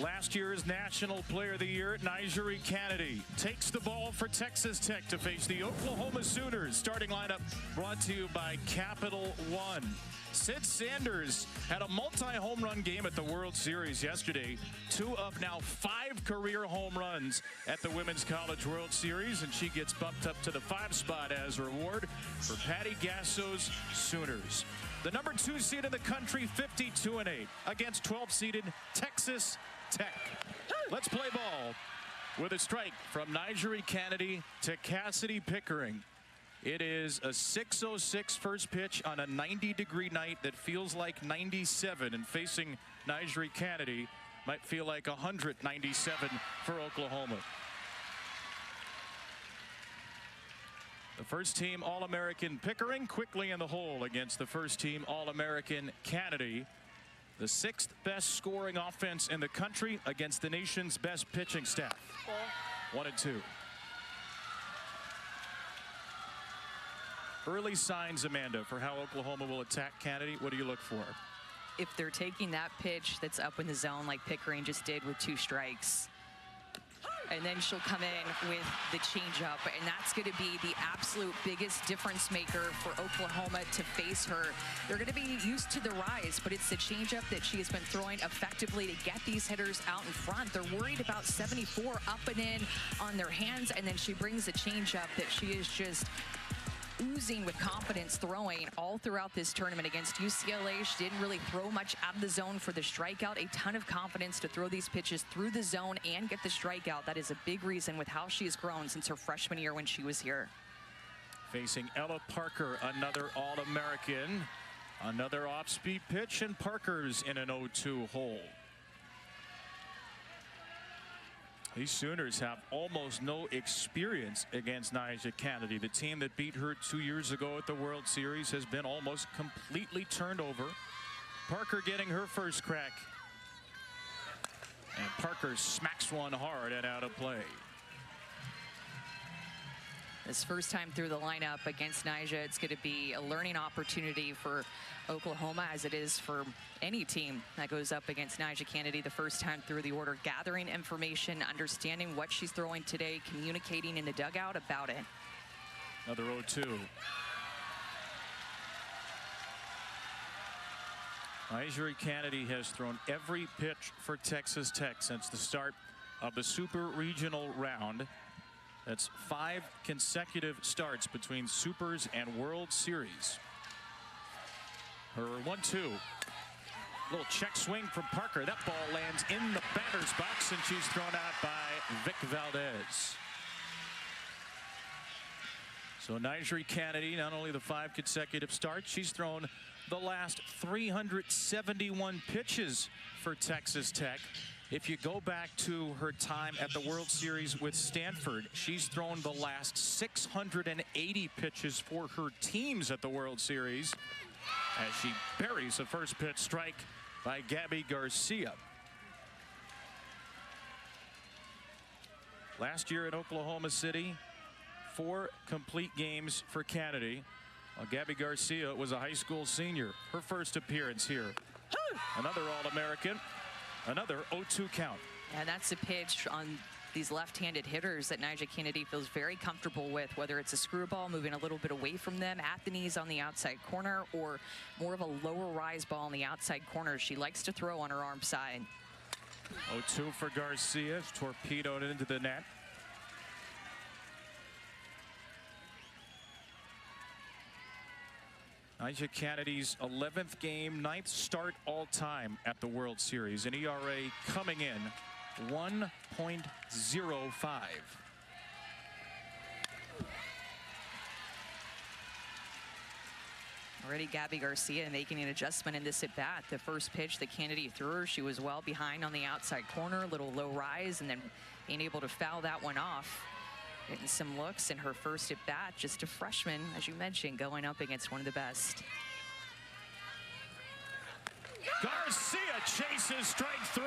Last year's National Player of the Year, Nigeri Kennedy, takes the ball for Texas Tech to face the Oklahoma Sooners. Starting lineup brought to you by Capital One. Sid Sanders had a multi-home run game at the World Series yesterday. 2 of now 5 career home runs at the Women's College World Series, and she gets bumped up to the 5 spot as a reward for Patty Gasso's Sooners. The number 2 seed in the country, 52-8, against 12-seeded Texas Tech. Let's play ball with a strike from Nigeri Kennedy to Cassidy Pickering. It is a 6:06 first pitch on a 90-degree night that feels like 97, and facing Nigeri Kennedy might feel like 197 for Oklahoma. The first team All-American Pickering quickly in the hole against the first team All-American Kennedy. The 6th best scoring offense in the country against the nation's best pitching staff. 1-2. Early signs, Amanda, for how Oklahoma will attack Kennedy. What do you look for? If they're taking that pitch that's up in the zone like Pickering just did with 2 strikes, and then she'll come in with the changeup, and that's going to be the absolute biggest difference maker for Oklahoma to face her. They're going to be used to the rise, but it's the changeup that she has been throwing effectively to get these hitters out in front. They're worried about 74 up and in on their hands, and then she brings a changeup that she is just oozing with confidence throwing all throughout this tournament. Against UCLA, she didn't really throw much out of the zone for the strikeout. A ton of confidence to throw these pitches through the zone and get the strikeout. That is a big reason with how she has grown since her freshman year when she was here. Facing Ella Parker, another All-American. Another off-speed pitch, and Parker's in an 0-2 hole. These Sooners have almost no experience against Nigeri Kennedy. The team that beat her 2 years ago at the World Series has been almost completely turned over. Parker getting her first crack. And Parker smacks one hard and out of play. This first time through the lineup against Nigeri, it's going to be a learning opportunity for Oklahoma, as it is for any team that goes up against Nigeri Kennedy the first time through the order. Gathering information, understanding what she's throwing today, communicating in the dugout about it. Another 0-2. Nigeri Kennedy has thrown every pitch for Texas Tech since the start of the Super Regional round. That's 5 consecutive starts between Supers and World Series. Her 1-2. Little check swing from Parker. That ball lands in the batter's box, and she's thrown out by Vic Valdez. So Nigeri Kennedy, not only the 5 consecutive starts, she's thrown the last 371 pitches for Texas Tech. If you go back to her time at the World Series with Stanford, she's thrown the last 680 pitches for her teams at the World Series, as she buries a first pitch strike by Gabby Garcia. Last year in Oklahoma City, 4 complete games for Kennedy. While Gabby Garcia was a high school senior. Her first appearance here. Another All-American. Another 0-2 count. And that's a pitch on these left-handed hitters that Nigeri Kennedy feels very comfortable with, whether it's a screwball moving a little bit away from them at the knees on the outside corner, or more of a lower rise ball on the outside corner. She likes to throw on her arm side. 0-2 for Garcia. It's torpedoed into the net. Nigeri Kennedy's 11th game, 9th start all-time at the World Series. An ERA coming in 1.05. Already Gabby Garcia making an adjustment in this at-bat. The first pitch that Kennedy threw her, she was well behind on the outside corner, a little low rise, and then being able to foul that one off. Getting some looks in her first at-bat, just a freshman, as you mentioned, going up against one of the best. Garcia chases strike 3.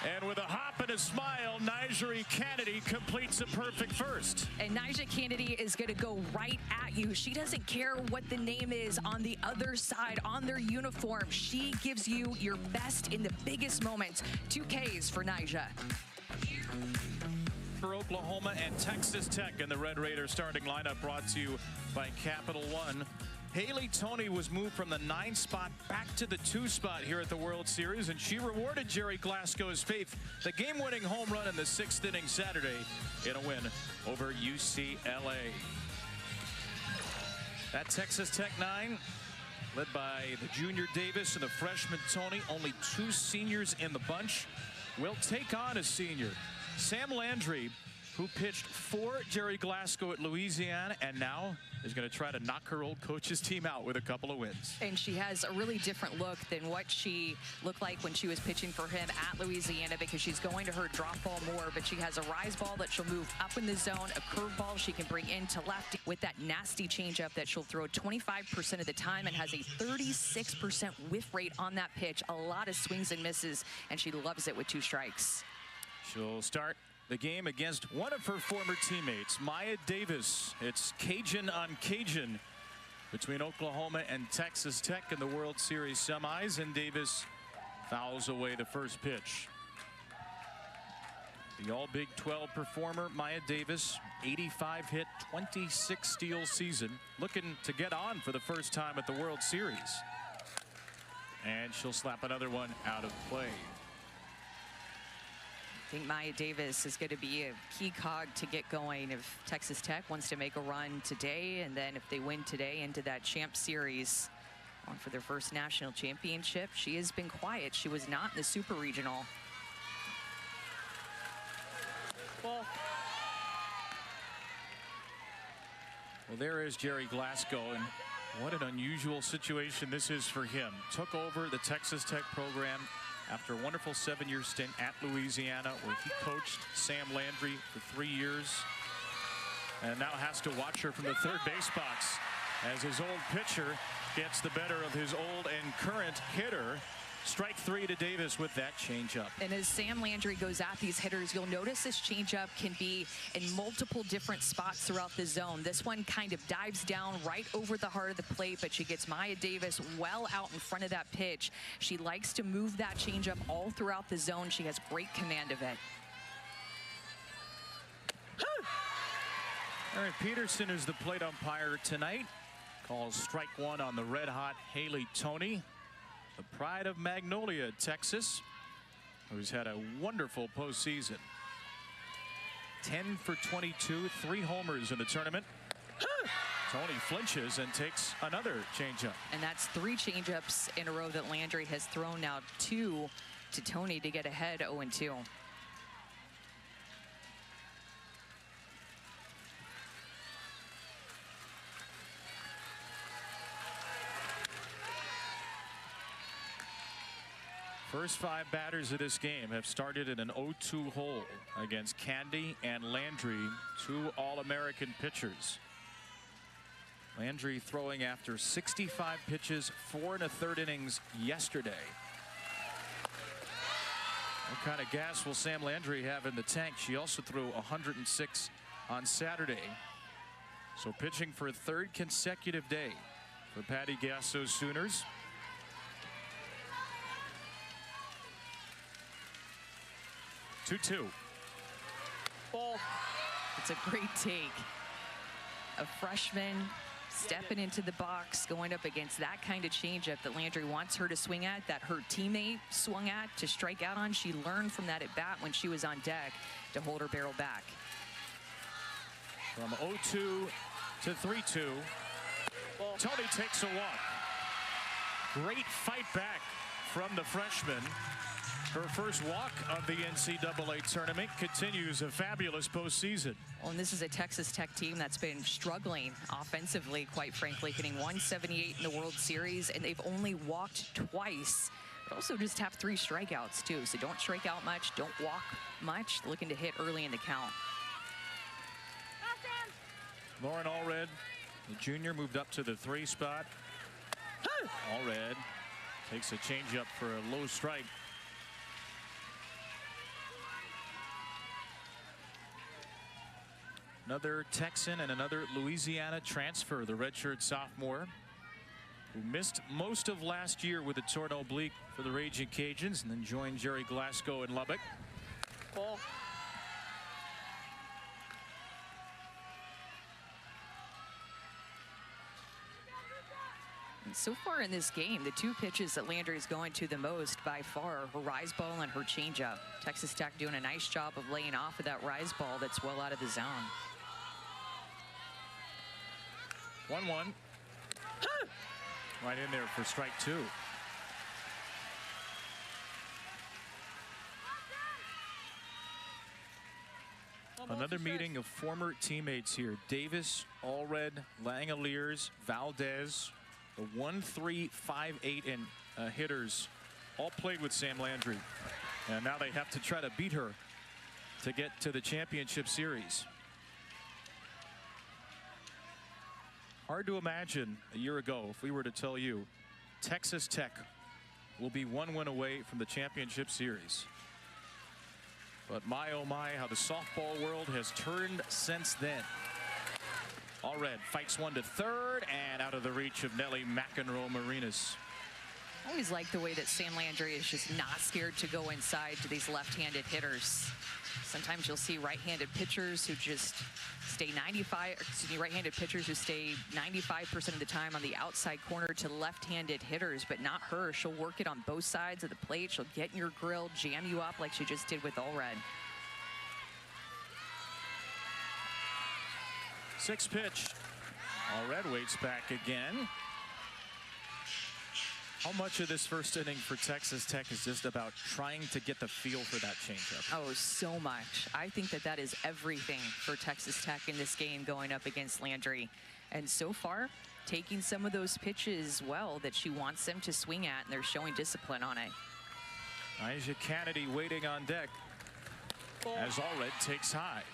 And with a hop and a smile, Nigeri Kennedy completes a perfect first. And Nigeri Kennedy is going to go right at you. She doesn't care what the name is on the other side, on their uniform. She gives you your best in the biggest moments. 2 Ks for Nigeri. For Oklahoma and Texas Tech in the Red Raiders starting lineup, brought to you by Capital One. Haley Toney was moved from the 9 spot back to the 2 spot here at the World Series, and she rewarded Jerry Glasgow's faith. The game-winning home run in the 6th inning Saturday in a win over UCLA. That Texas Tech 9, led by the junior Davis and the freshman Toney, only 2 seniors in the bunch, will take on a senior. Sam Landry, who pitched for Jerry Glasgow at Louisiana and now is going to try to knock her old coach's team out with a couple of wins. And she has a really different look than what she looked like when she was pitching for him at Louisiana, because she's going to her drop ball more, but she has a rise ball that she'll move up in the zone, a curve ball she can bring into left with that nasty changeup that she'll throw 25% of the time and has a 36% whiff rate on that pitch. A lot of swings and misses, and she loves it with 2 strikes. She'll start the game against one of her former teammates, Maya Davis. It's Cajun on Cajun between Oklahoma and Texas Tech in the World Series semis, and Davis fouls away the first pitch. The all Big 12 performer, Maya Davis, 85 hit, 26 steal season, looking to get on for the first time at the World Series. And she'll slap another one out of play. I think Maya Davis is going to be a key cog to get going if Texas Tech wants to make a run today, and then if they win today into that Champ Series on for their first national championship. She has been quiet. She was not in the Super Regional. Well, there is Jerry Glasgow, and what an unusual situation this is for him. Took over the Texas Tech program after a wonderful 7-year stint at Louisiana, where he coached Sam Landry for 3 years, and now has to watch her from the third base box as his old pitcher gets the better of his old and current hitter. Strike 3 to Davis with that changeup. And as Sam Landry goes at these hitters, you'll notice this changeup can be in multiple different spots throughout the zone. This one kind of dives down right over the heart of the plate, but she gets Maya Davis well out in front of that pitch. She likes to move that changeup all throughout the zone. She has great command of it. All right, Peterson is the plate umpire tonight. Calls strike 1 on the red-hot Haley Toney, the pride of Magnolia, Texas, who's had a wonderful postseason. 10 for 22, 3 homers in the tournament. Toney flinches and takes another changeup. And that's 3 changeups in a row that Landry has thrown, now 2 to Toney to get ahead 0-2. First 5 batters of this game have started in an 0-2 hole against Candy and Landry, 2 All-American pitchers. Landry throwing after 65 pitches, 4 1/3 innings yesterday. What kind of gas will Sam Landry have in the tank? She also threw 106 on Saturday. So pitching for a 3rd consecutive day for Patty Gasso's Sooners. 2-2. Ball. It's a great take. A freshman stepping into the box, going up against that kind of changeup that Landry wants her to swing at, that her teammate swung at to strike out on. She learned from that at bat when she was on deck to hold her barrel back. From 0-2 to 3-2. Toney takes a walk. Great fight back from the freshman. Her first walk of the NCAA tournament, continues a fabulous postseason. Well, and this is a Texas Tech team that's been struggling offensively, quite frankly, hitting 178 in the World Series, and they've only walked twice. But also just have 3 strikeouts, too. So don't strike out much, don't walk much, looking to hit early in the count. Lauren Allred, the junior, moved up to the 3 spot. Allred takes a changeup for a low strike. Another Texan and another Louisiana transfer, the redshirt sophomore, who missed most of last year with a torn oblique for the Raging Cajuns and then joined Jerry Glasgow in Lubbock. Ball. And so far in this game, the two pitches that Landry is going to the most by far, her rise ball and her changeup. Texas Tech doing a nice job of laying off of that rise ball that's well out of the zone. 1-1. Right in there for strike two. Another meeting of former teammates here. Davis, Allred, Langoliers, Valdez, the 1, 3, 5, 8 and hitters all played with Sam Landry. And now they have to try to beat her to get to the championship series. Hard to imagine a year ago if we were to tell you Texas Tech will be one win away from the championship series. But my oh my, how the softball world has turned since then. Allred fights one to third and out of the reach of Nelly McEnroe-Marinas. I always like the way that Sam Landry is just not scared to go inside to these left-handed hitters. Sometimes you'll see right-handed pitchers who just stay 95% of the time on the outside corner to left-handed hitters, but not her. She'll work it on both sides of the plate. She'll get in your grill, jam you up like she just did with Allred. 6 pitch. Allred waits back again. How much of this first inning for Texas Tech is just about trying to get the feel for that changeup? Oh, so much. I think that that is everything for Texas Tech in this game going up against Landry. And so far, taking some of those pitches well that she wants them to swing at, and they're showing discipline on it. Nyjah Kennedy waiting on deck as Allred takes high.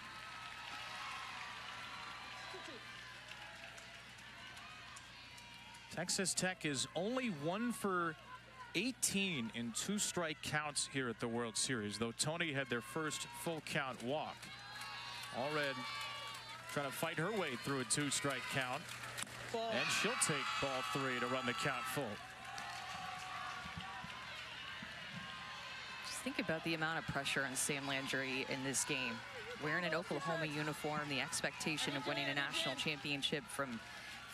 Texas Tech is only 1 for 18 in 2-strike counts here at the World Series, though Tony had their first full count walk. Allred trying to fight her way through a 2-strike count. And she'll take ball 3 to run the count full. Just think about the amount of pressure on Sam Landry in this game. Wearing an Oklahoma uniform, the expectation of winning a national championship from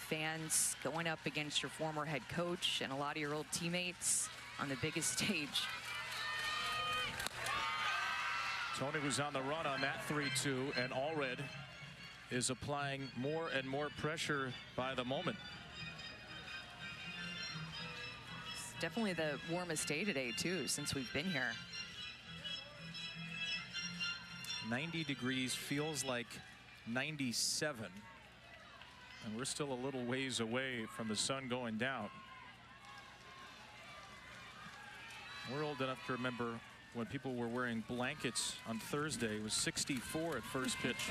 fans, going up against your former head coach and a lot of your old teammates on the biggest stage. Tony was on the run on that 3-2, and Allred is applying more and more pressure by the moment. It's definitely the warmest day today too since we've been here. 90 degrees, feels like 97. And we're still a little ways away from the sun going down. We're old enough to remember when people were wearing blankets on Thursday. It was 64 at first pitch.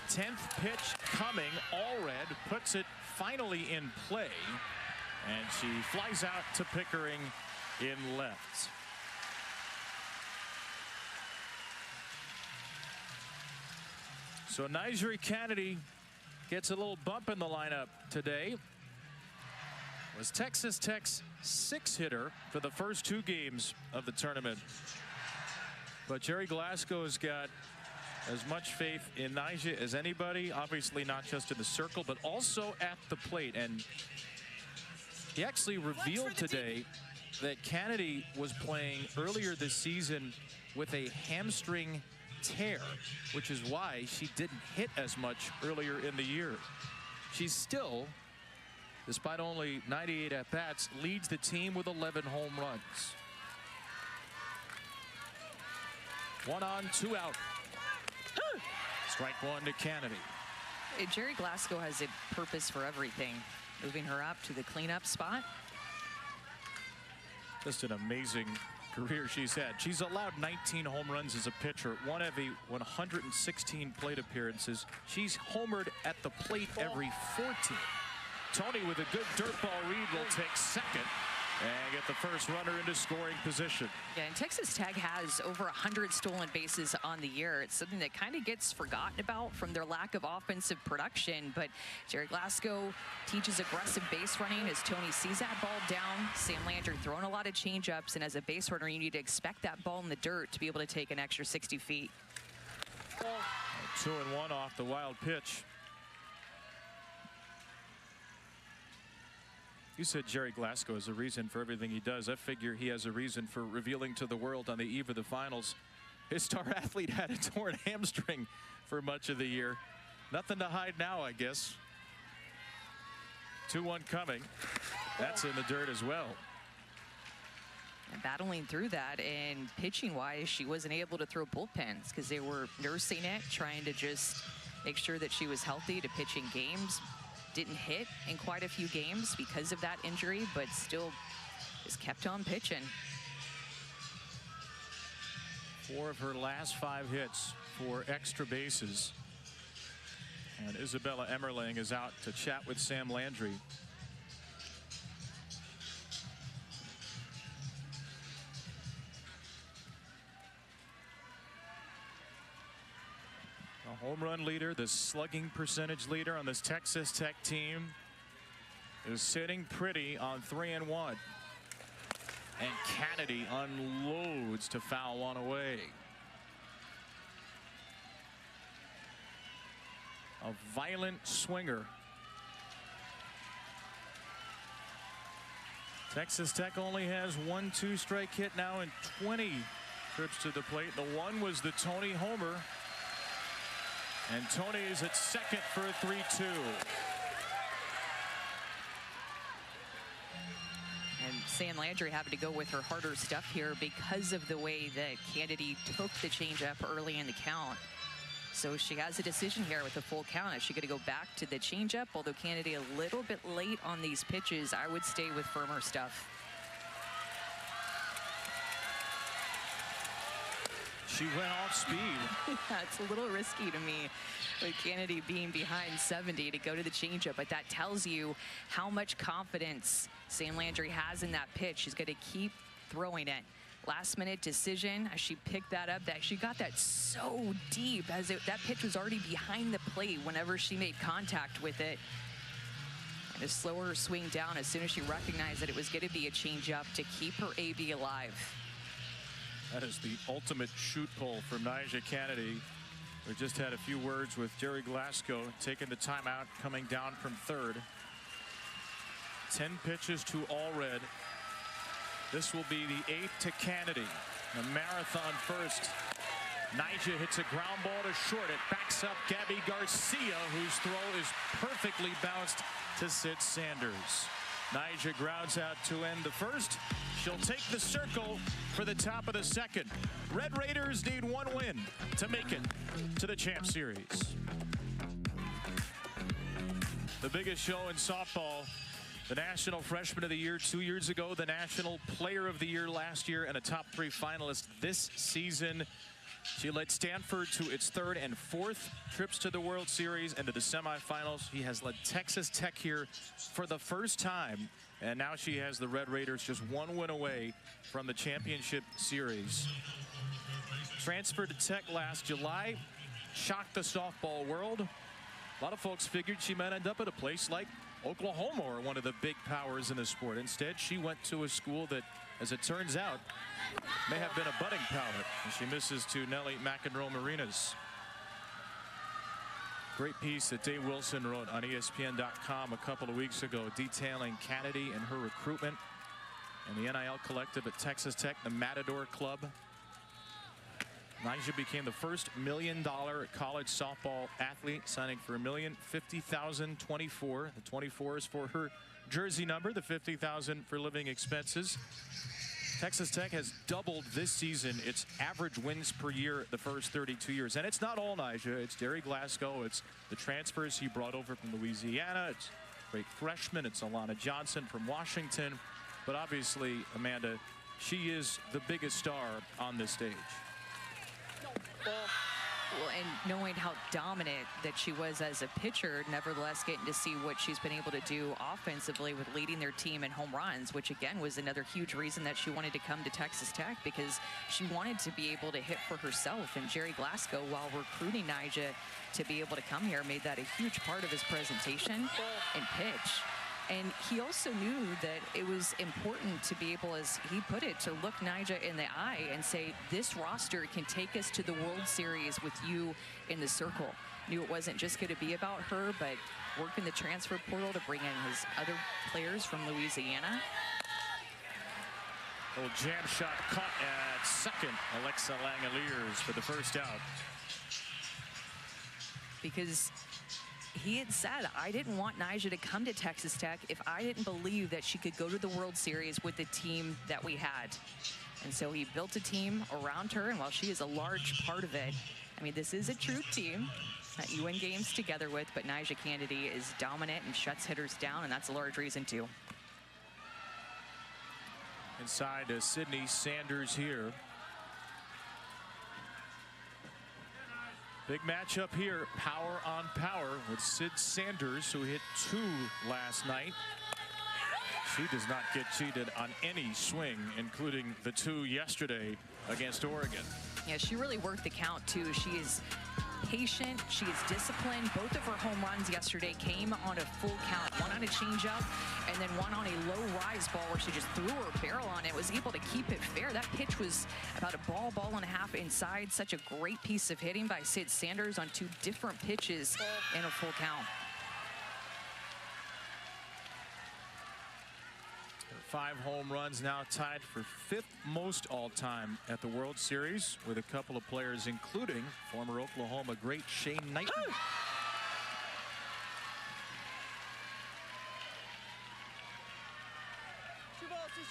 10th pitch coming. Allred puts it finally in play. And she flies out to Pickering in left. So Nyjah Kennedy gets a little bump in the lineup today. Was Texas Tech's 6-hitter for the first 2 games of the tournament. But Jerry Glasgow has got as much faith in Nyjah as anybody, obviously not just in the circle, but also at the plate. And he actually revealed today that Kennedy was playing earlier this season with a hamstring tear, which is why she didn't hit as much earlier in the year. She still, despite only 98 at-bats, leads the team with 11 home runs. 1 on, 2 out. Strike 1 to Kennedy. Jerry Glasgow has a purpose for everything. Moving her up to the cleanup spot. Just an amazing career she's had. She's allowed 19 home runs as a pitcher, 1 every 116 plate appearances. She's homered at the plate every 14. Tony with a good dirt ball read will take second. and get the first runner into scoring position. Yeah, and Texas Tech has over 100 stolen bases on the year. It's something that kind of gets forgotten about from their lack of offensive production, but Jerry Glasgow teaches aggressive base running as Tony sees that ball down. Sam Landry throwing a lot of changeups, and as a base runner, you need to expect that ball in the dirt to be able to take an extra 60 feet. 2-1 off the wild pitch. You said Jerry Glasgow has a reason for everything he does. I figure he has a reason for revealing to the world on the eve of the finals his star athlete had a torn hamstring for much of the year. Nothing to hide now, I guess. 2-1 coming. That's in the dirt as well. And battling through that, and pitching wise, she wasn't able to throw bullpens because they were nursing it, trying to just make sure that she was healthy to pitch in games. Didn't hit in quite a few games because of that injury, but still just kept on pitching. 4 of her last 5 hits for extra bases. And Isabella Emmerling is out to chat with Sam Landry. The home run leader, the slugging percentage leader on this Texas Tech team, is sitting pretty on 3-1. And Kennedy unloads to foul one away. A violent swinger. Texas Tech only has 1 2-strike hit now in 20 trips to the plate. The one was the Tony homer. And Tony is at second for a 3-2. And Sam Landry having to go with her harder stuff here because of the way that Kennedy took the changeup early in the count. So she has a decision here with a full count. Is she going to go back to the changeup? Although Kennedy a little bit late on these pitches, I would stay with firmer stuff. She went off speed. It's a little risky to me with Kennedy being behind 70 to go to the changeup, but that tells you how much confidence Sam Landry has in that pitch. She's going to keep throwing it. Last minute decision as she picked that up. That she got that so deep as that pitch was already behind the plate whenever she made contact with it. And to slow her swing down as soon as she recognized that it was going to be a changeup to keep her AB alive. That is the ultimate shoot pull from Nyjah Kennedy. We just had a few words with Jerry Glasgow, taking the timeout, coming down from third. 10 pitches to Allred. This will be the 8th to Kennedy. A marathon first. Nyjah hits a ground ball to short. It backs up Gabby Garcia, whose throw is perfectly bounced to Sid Sanders. Nyjah grounds out to end the first. She'll take the circle for the top of the second. Red Raiders need 1 win to make it to the Champ Series. The biggest show in softball. The National Freshman of the Year 2 years ago, the National Player of the Year last year, and a top 3 finalist this season. She led Stanford to its 3rd and 4th trips to the World Series and to the semifinals. She has led Texas Tech here for the first time, and now she has the Red Raiders just 1 win away from the championship series. Transferred to Tech last July, shocked the softball world. A lot of folks figured she might end up at a place like Oklahoma, or one of the big powers in the sport. Instead, she went to a school that, as it turns out, may have been a budding power, and she misses to Nellie McEnroe Marinas. Great piece that Dave Wilson wrote on ESPN.com a couple of weeks ago, detailing Kennedy and her recruitment and the NIL collective at Texas Tech, the Matador Club. Nyjah became the first $1 million college softball athlete, signing for $1,050,024. The 24 is for her jersey number, the $50,000 for living expenses. Texas Tech has doubled this season its average wins per year the first 32 years. And it's not all Nyjah. It's Jerry Glasgow. It's the transfers he brought over from Louisiana. It's great freshmen. It's Alana Johnson from Washington. But obviously, Amanda, she is the biggest star on this stage. Well, and knowing how dominant that she was as a pitcher, nevertheless getting to see what she's been able to do offensively with leading their team in home runs, which again was another huge reason that she wanted to come to Texas Tech, because she wanted to be able to hit for herself. And Jerry Glasgow, while recruiting Nyjah to be able to come here, made that a huge part of his presentation and pitch. And he also knew that it was important to be able, as he put it, to look Nyjah in the eye and say, this roster can take us to the World Series with you in the circle. Knew it wasn't just going to be about her, but working the transfer portal to bring in his other players from Louisiana. Little jam shot caught at second. Alexa Langeliers for the first out. Because he had said, I didn't want Nyjah to come to Texas Tech if I didn't believe that she could go to the World Series with the team that we had. And so he built a team around her, and while she is a large part of it, I mean, this is a true team that you win games together with, but Nyjah Kennedy is dominant and shuts hitters down, and that's a large reason too. Inside Sydney Sanders here. Big matchup here, power on power with Sid Sanders, who hit 2 last night. She does not get cheated on any swing, including the 2 yesterday against Oregon. Yeah, she really worked the count too. She is patient, she is disciplined. Both of her home runs yesterday came on a full count, one on a changeup and then one on a low rise ball where she just threw her barrel on it, was able to keep it fair. That pitch was about a ball and a half inside. Such a great piece of hitting by Sid Sanders on 2 different pitches in a full count. 5 home runs, now tied for 5th most all-time at the World Series, with a couple of players, including former Oklahoma great Shane Knighton. Oh! 2 balls, 2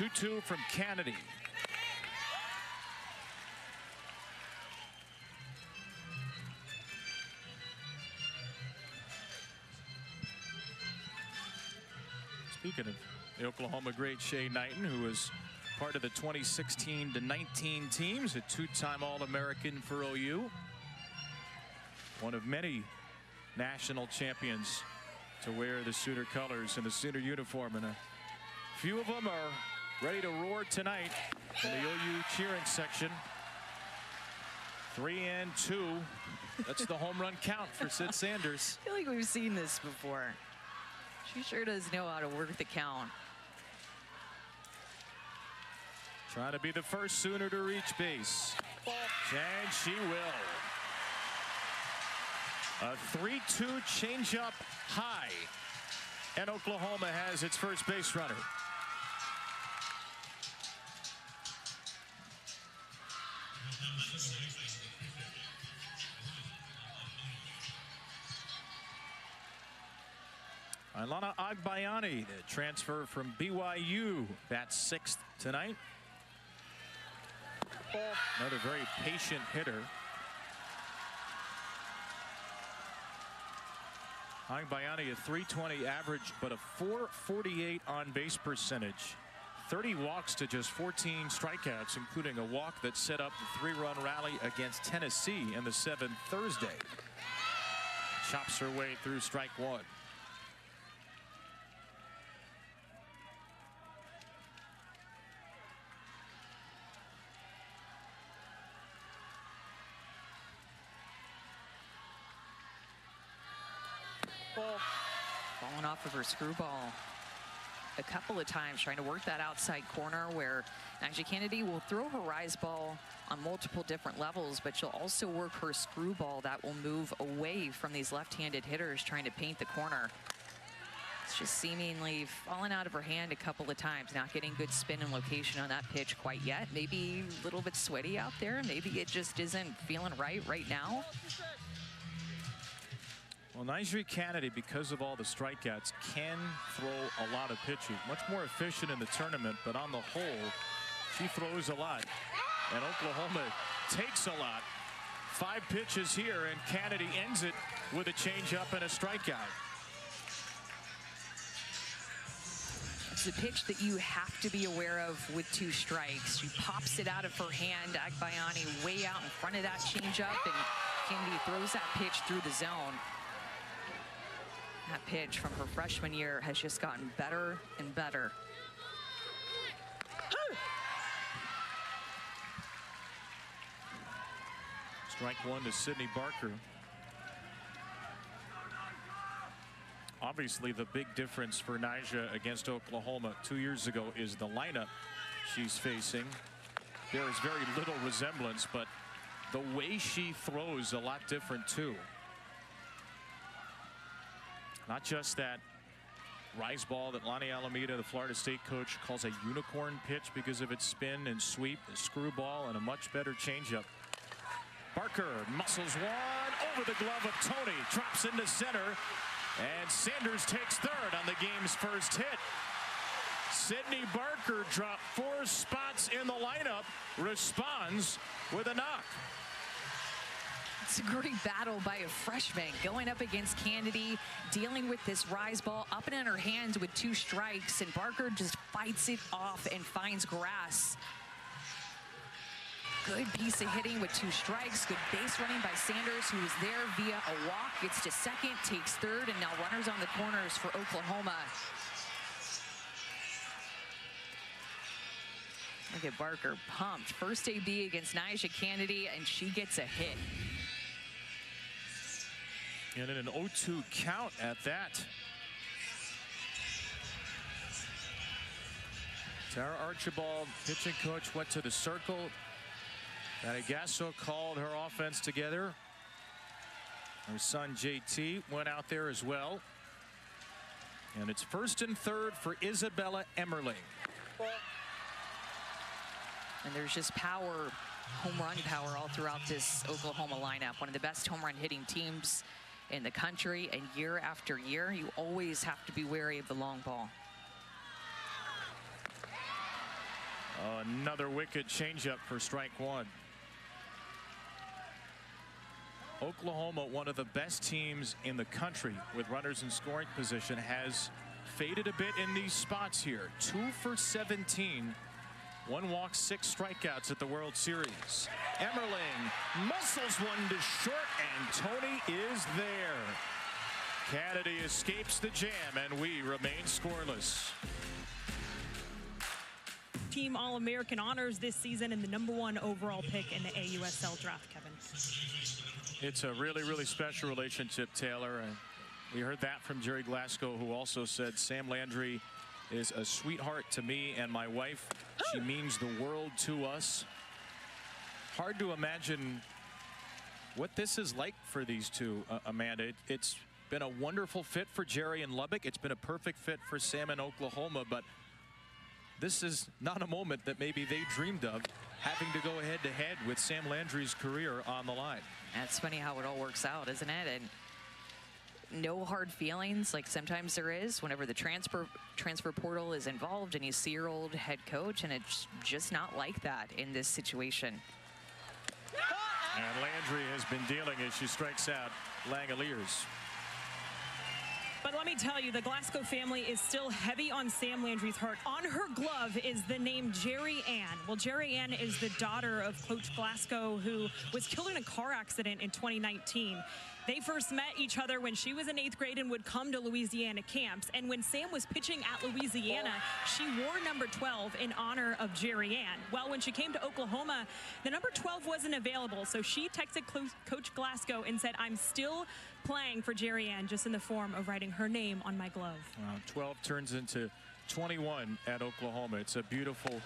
strikes. A 2-2 from Kennedy. Speaking of the Oklahoma great Shea Knighton, who was part of the 2016-19 teams, a 2-time All-American for OU. One of many national champions to wear the Sooner colors and the Sooner uniform. And a few of them are ready to roar tonight in the OU cheering section. 3-2. That's the home run count for Sid Sanders. I feel like we've seen this before. She sure does know how to work the count. Trying to be the first Sooner to reach base. And she will. A 3-2 changeup high. And Oklahoma has its first base runner. Ilana Agbayani, the transfer from BYU, bats 6th tonight. Another very patient hitter. Agbayani, a .320 average, but a .448 on base percentage. 30 walks to just 14 strikeouts, including a walk that set up the 3-run rally against Tennessee in the 7th Thursday. Chops her way through strike 1. Falling off of her screwball a couple of times, trying to work that outside corner where Nyjah Kennedy will throw her rise ball on multiple different levels, but she'll also work her screwball that will move away from these left-handed hitters trying to paint the corner. It's just seemingly falling out of her hand a couple of times, not getting good spin and location on that pitch quite yet. Maybe a little bit sweaty out there. Maybe it just isn't feeling right now. Well, Nyjah Kennedy, because of all the strikeouts, can throw a lot of pitches. Much more efficient in the tournament, but on the whole, she throws a lot. And Oklahoma takes a lot. 5 pitches here, and Kennedy ends it with a changeup and a strikeout. the pitch that you have to be aware of with 2 strikes. She pops it out of her hand. Agbayani way out in front of that changeup, and Kennedy throws that pitch through the zone. That pitch from her freshman year has just gotten better and better. Strike 1 to Sydney Barker. Obviously, the big difference for Nyjah against Oklahoma 2 years ago is the lineup she's facing. There is very little resemblance, but the way she throws a lot different too. Not just that rise ball that Lonnie Alameda, the Florida State coach, calls a unicorn pitch because of its spin and sweep, a screwball, and a much better changeup. Barker muscles one over the glove of Tony, drops into center, and Sanders takes third on the game's first hit. Sydney Barker dropped 4 spots in the lineup, responds with a knock. It's a great battle by a freshman going up against Kennedy, dealing with this rise ball up and in her hands with 2 strikes, and Barker just fights it off and finds grass. Good piece of hitting with 2 strikes. Good base running by Sanders, who was there via a walk. Gets to second, takes third, and now runners on the corners for Oklahoma. Look at Barker pumped. First AB against Nyjah Kennedy, and she gets a hit. And in an 0-2 count at that. Tara Archibald, pitching coach, went to the circle. Gasso called her offense together. Her son JT went out there as well. And it's 1st and 3rd for Isabella Emmerling. And there's just power, home run power all throughout this Oklahoma lineup. One of the best home run hitting teams in the country, and year after year, you always have to be wary of the long ball. Another wicked changeup for strike 1. Oklahoma, one of the best teams in the country with runners in scoring position, has faded a bit in these spots here. 2 for 17. 1 walk, 6 strikeouts at the World Series. Emmerling muscles one to short, and Tony is there. Kennedy escapes the jam, and we remain scoreless. Team All-American honors this season and the #1 overall pick in the AUSL draft, Kevin. It's a really, really special relationship, Taylor. And we heard that from Jerry Glasgow, who also said Sam Landry is a sweetheart to me and my wife. She means the world to us. Hard to imagine what this is like for these two, Amanda. It's been a wonderful fit for Jerry in Lubbock. It's been a perfect fit for Sam in Oklahoma, but this is not a moment that maybe they dreamed of, having to go head to head with Sam Landry's career on the line. That's funny how it all works out, isn't it? And no hard feelings like sometimes there is whenever the transfer portal is involved and you see your old head coach, and it's just not like that in this situation. And Landry has been dealing as she strikes out Langoliers. But let me tell you, the Glasgow family is still heavy on Sam Landry's heart. On her glove is the name Jerry Ann. Well, Jerry Ann is the daughter of Coach Glasgow, who was killed in a car accident in 2019. They first met each other when she was in 8th grade and would come to Louisiana camps. And when Sam was pitching at Louisiana, she wore number 12 in honor of Jerry Ann. Well, when she came to Oklahoma, the number 12 wasn't available. So she texted Coach Glasgow and said, "I'm still playing for Jerry Ann," just in the form of writing her name on my glove. 12 turns into 21 at Oklahoma. It's a beautiful,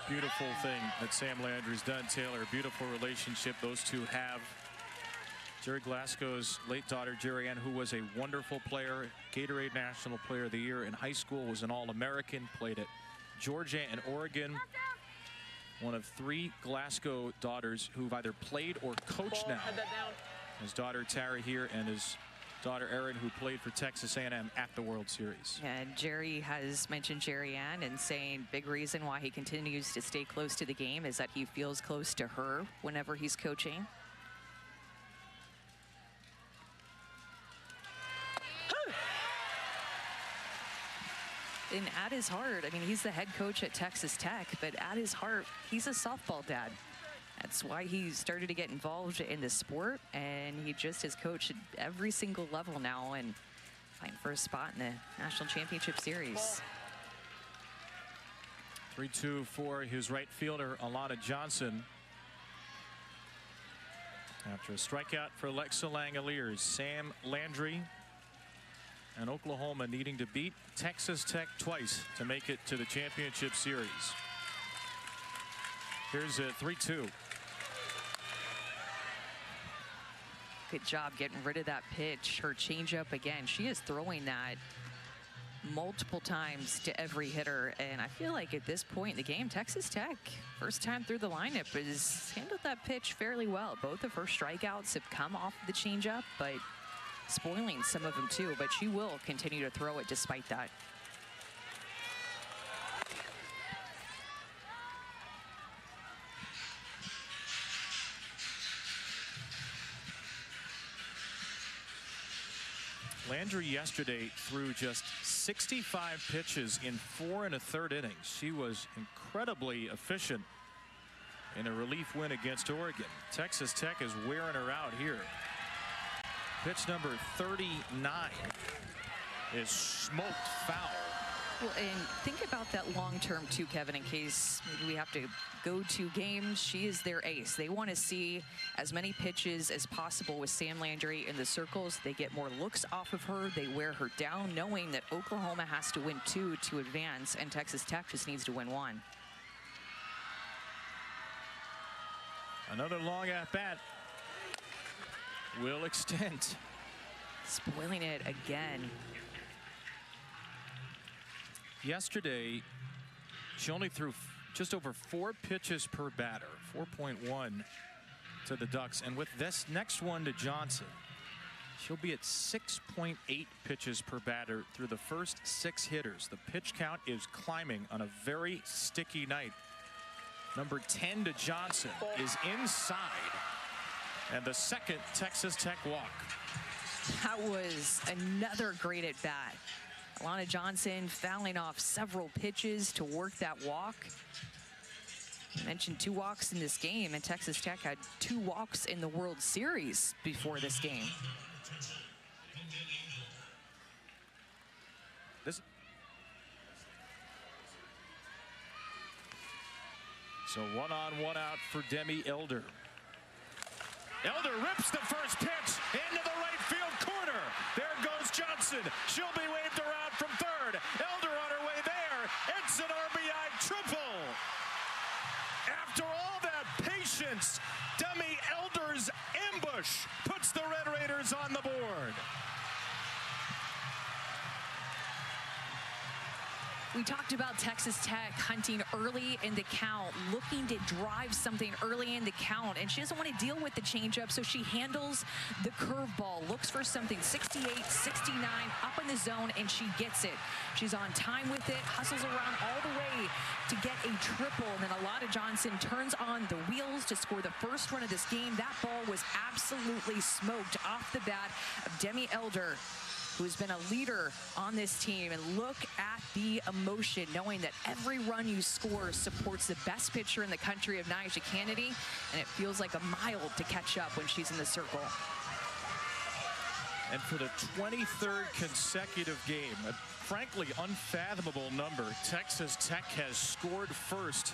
beautiful thing that Sam Landry's done, Taylor. A beautiful relationship those two have. Jerry Glasgow's late daughter, Jerry Ann, who was a wonderful player, Gatorade National Player of the Year in high school, was an All-American, played at Georgia and Oregon. One of 3 Glasgow daughters who've either played or coached now. His daughter, Tara, here, and his daughter, Erin, who played for Texas A&M at the World Series. And Jerry has mentioned Jerry Ann and saying big reason why he continues to stay close to the game is that he feels close to her whenever he's coaching. And at his heart, I mean, he's the head coach at Texas Tech, but at his heart, he's a softball dad. That's why he started to get involved in the sport, and he just has coached at every single level now and fighting for a spot in the National Championship Series. 3-2 for his right fielder, Alana Johnson. After a strikeout for Alexa Langoliers, Sam Landry and Oklahoma needing to beat Texas Tech twice to make it to the championship series. Here's a 3-2. Good job getting rid of that pitch. Her changeup again. She is throwing that multiple times to every hitter, and I feel like at this point in the game, Texas Tech, first time through the lineup, has handled that pitch fairly well. Both of her strikeouts have come off the changeup, but spoiling some of them too. But she will continue to throw it despite that. Landry yesterday threw just 65 pitches in 4 1/3 innings. She was incredibly efficient in a relief win against Oregon. Texas Tech is wearing her out here. Pitch number 39 is smoked foul. Well, and think about that long term too, Kevin, in case maybe we have to go to games. She is their ace. They want to see as many pitches as possible with Sam Landry in the circles. They get more looks off of her. They wear her down, knowing that Oklahoma has to win 2 to advance, and Texas Tech just needs to win 1. Another long at bat will extend. Spoiling it again. Yesterday, she only threw just over 4 pitches per batter, 4.1 to the Ducks. And with this next one to Johnson, she'll be at 6.8 pitches per batter through the first 6 hitters. The pitch count is climbing on a very sticky night. Number 10 to Johnson is inside. And the second Texas Tech walk. That was another great at bat. Alana Johnson fouling off several pitches to work that walk. I mentioned 2 walks in this game, and Texas Tech had 2 walks in the World Series before this game. So 1 on 1 out for Demi Elder. Elder rips the first pitch into the right field corner. There goes Johnson. She'll be waved around from third. Elder on her way there. It's an RBI triple. After all that patience, Demi Elder's ambush puts the Red Raiders on the board. We talked about Texas Tech hunting early in the count, looking to drive something early in the count, and she doesn't want to deal with the changeup, so she handles the curveball, looks for something 68, 69, up in the zone, and she gets it. She's on time with it, hustles around all the way to get a triple, and then Alana Johnson turns on the wheels to score the first run of this game. That ball was absolutely smoked off the bat of Demi Elder, who's been a leader on this team. And look at the emotion, knowing that every run you score supports the best pitcher in the country of Nyjah Kennedy, and it feels like a mile to catch up when she's in the circle. And for the 23rd consecutive game, a frankly unfathomable number, Texas Tech has scored first,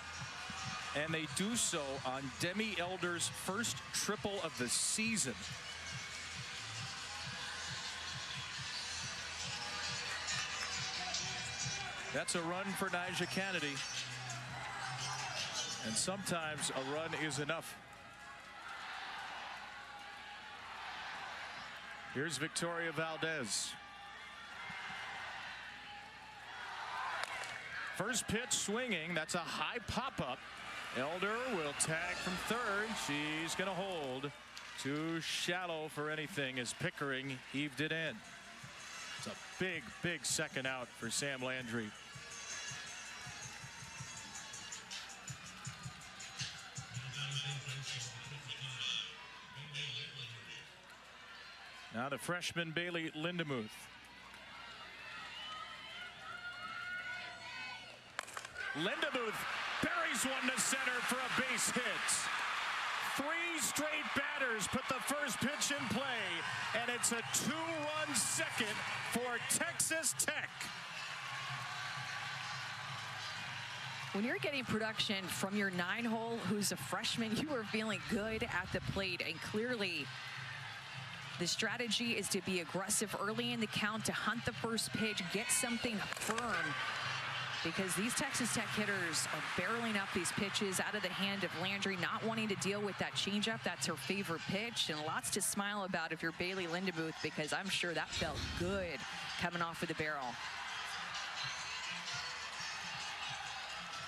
and they do so on Demi Elder's first triple of the season. That's a run for Nyjah Kennedy. And sometimes a run is enough. Here's Victoria Valdez. First pitch swinging. That's a high pop-up. Elder will tag from third. She's going to hold. Too shallow for anything as Pickering heaved it in. It's a big, big second out for Sam Landry. Now the freshman Bailey Lindemuth. Lindemuth buries one to center for a base hit. 3 straight batters put the first pitch in play, and it's a 2-run second for Texas Tech. When you're getting production from your 9-hole, who's a freshman, you are feeling good at the plate, and clearly the strategy is to be aggressive early in the count, to hunt the first pitch, get something firm, because these Texas Tech hitters are barreling up these pitches out of the hand of Landry, not wanting to deal with that changeup. That's her favorite pitch, and lots to smile about if you're Bailey Lindemuth, because I'm sure that felt good coming off of the barrel.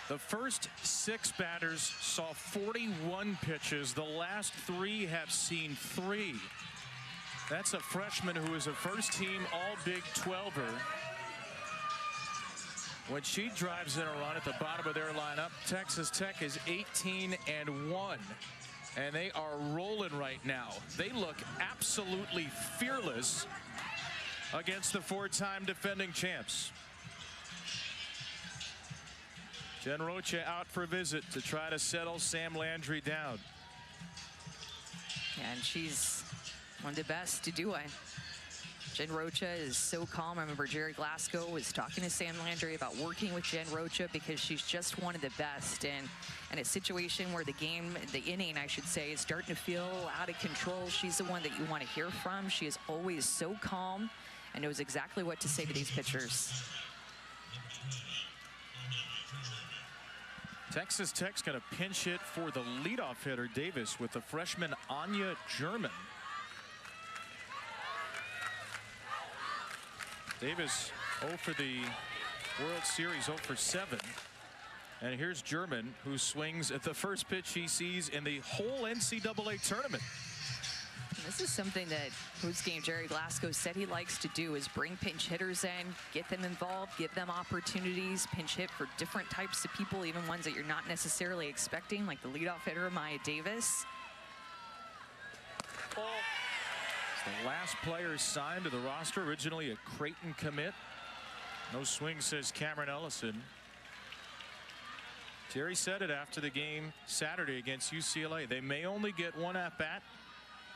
The first 6 batters saw 41 pitches. The last 3 have seen 3. That's a freshman who is a first-team All-Big 12er. When she drives in a run at the bottom of their lineup, Texas Tech is 18-1, and they are rolling right now. They look absolutely fearless against the 4-time defending champs. Jen Rocha out for a visit to try to settle Sam Landry down. And she's one of the best to do it. Jen Rocha is so calm. I remember Jerry Glasgow was talking to Sam Landry about working with Jen Rocha because she's just one of the best. And in a situation where the game, the inning, I should say, is starting to feel out of control, she's the one that you want to hear from. She is always so calm and knows exactly what to say to these pitchers. Texas Tech's going to pinch hit for the leadoff hitter, Davis, with the freshman Anya German. Davis 0 for the World Series, 0 for 7. And here's German, who swings at the first pitch he sees in the whole NCAA tournament. This is something that Who's Game Jerry Glasgow said he likes to do, is bring pinch hitters in, get them involved, give them opportunities, pinch hit for different types of people, even ones that you're not necessarily expecting, like the leadoff hitter, Maya Davis. The last player signed to the roster, originally a Creighton commit. No swing, says Cameron Ellison. Jerry said it after the game Saturday against UCLA. They may only get 1 at-bat,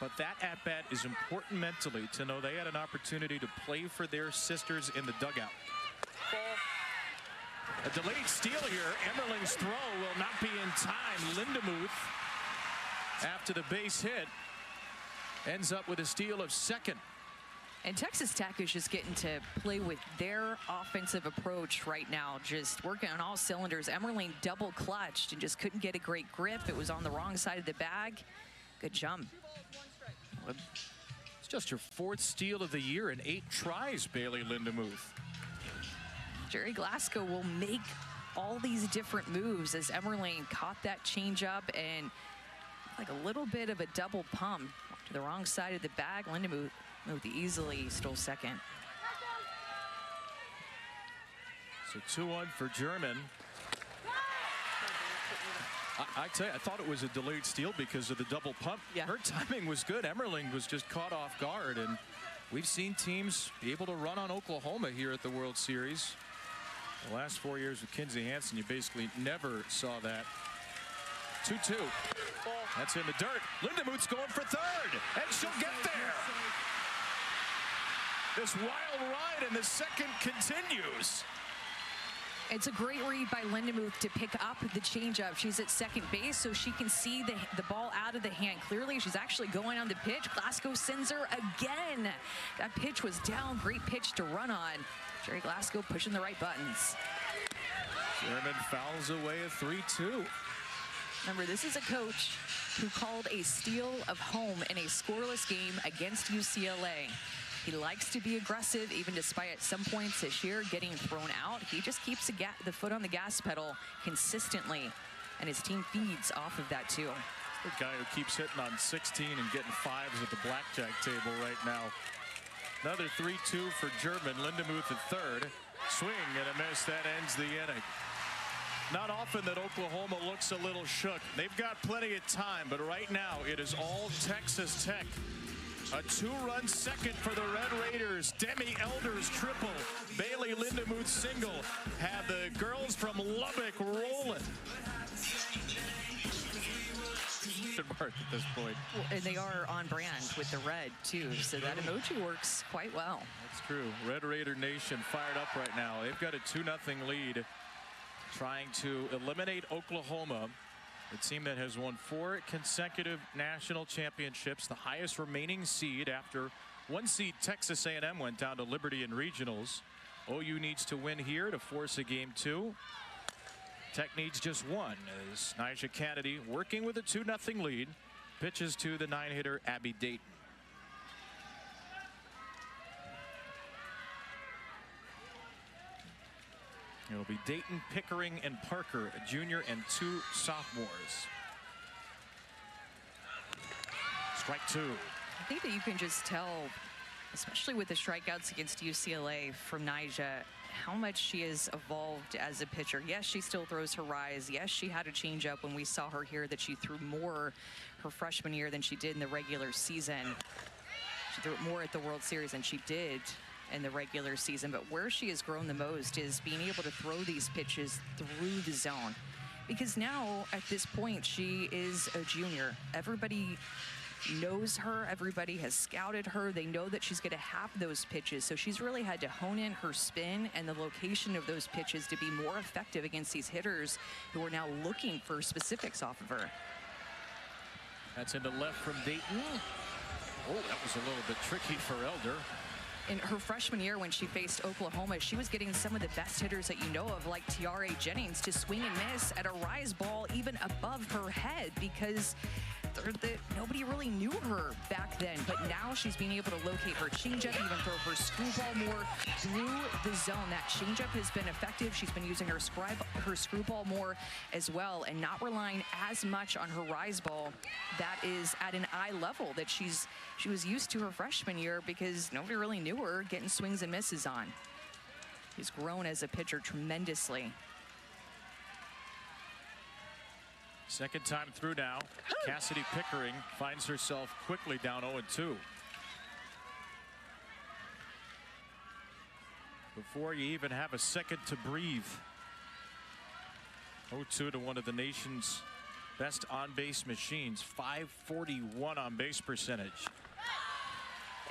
but that at-bat is important mentally to know they had an opportunity to play for their sisters in the dugout. A delayed steal here. Emmerling's throw will not be in time. Lindemuth, after the base hit, ends up with a steal of second. And Texas Tech is just getting to play with their offensive approach right now, just working on all cylinders. Emmerling double clutched and just couldn't get a great grip. It was on the wrong side of the bag. Good jump. It's just her 4th steal of the year in 8 tries, Bailey Lindemuth. Jerry Glasgow will make all these different moves as Emmerling caught that changeup and like a little bit of a double pump to the wrong side of the bag. Lindemuth easily stole second. So 2-1 for German. I tell you, I thought it was a delayed steal because of the double pump. Yeah. Her timing was good. Emmerling was just caught off guard, and we've seen teams be able to run on Oklahoma here at the World Series. The last 4 years with Kinsey Hansen, you basically never saw that. 2-2. That's in the dirt. Lindemuth's going for third, and she'll get there. This wild ride in the second continues. It's a great read by Lindemuth to pick up the changeup. She's at second base, so she can see the ball out of the hand clearly. She's actually going on the pitch. Glasgow sends her again. That pitch was down. Great pitch to run on. Jerry Glasgow pushing the right buttons. German fouls away a 3-2. Remember, this is a coach who called a steal of home in a scoreless game against UCLA. He likes to be aggressive, even despite at some points this year getting thrown out. He just keeps the foot on the gas pedal consistently, and his team feeds off of that too. The guy who keeps hitting on 16 and getting 5s at the blackjack table right now. Another 3-2 for German. Lindemuth at third. Swing and a miss. That ends the inning. Not often that Oklahoma looks a little shook. They've got plenty of time, but right now it is all Texas Tech A 2-run second for the Red Raiders. Demi Elder's triple. Bailey Lindemuth single. Have the girls from Lubbock rolling. Mark at this point. Well, and they are on brand with the red too, so that emoji works quite well. That's true. Red Raider Nation fired up right now. They've got a 2-0 lead, trying to eliminate Oklahoma, a team that has won 4 consecutive national championships, the highest remaining seed after 1 seed Texas A&M went down to Liberty in regionals. OU needs to win here to force a game 2. Tech needs just 1 as Nyjah Kennedy, working with a 2-0 lead, pitches to the 9-hitter Abby Dayton. It'll be Dayton, Pickering, and Parker, a junior, and 2 sophomores. Strike 2. I think that you can just tell, especially with the strikeouts against UCLA from Nyjah, how much she has evolved as a pitcher. Yes, she still throws her rise. Yes, she had a changeup when we saw her here that she threw more her freshman year than she did in the regular season. She threw it more at the World Series than she did in the regular season. But where she has grown the most is being able to throw these pitches through the zone. Because now, at this point, she is a junior. Everybody knows her. Everybody has scouted her. They know that she's going to have those pitches. So she's really had to hone in her spin and the location of those pitches to be more effective against these hitters who are now looking for specifics off of her. That's into left from Dayton. Oh, that was a little bit tricky for Elder. In her freshman year when she faced Oklahoma, she was getting some of the best hitters that you know of, like Tiare Jennings, to swing and miss at a rise ball even above her head because nobody really knew her back then. But now she's being able to locate her changeup, even throw her screwball more through the zone. That changeup has been effective. She's been using her screwball more as well, and not relying as much on her rise ball that is at an eye level that she was used to her freshman year because nobody really knew her getting swings and misses on. She's grown as a pitcher tremendously. Second time through now. Cassidy Pickering finds herself quickly down 0-2. Before you even have a second to breathe. 0-2 to one of the nation's best on-base machines. 541 on-base percentage.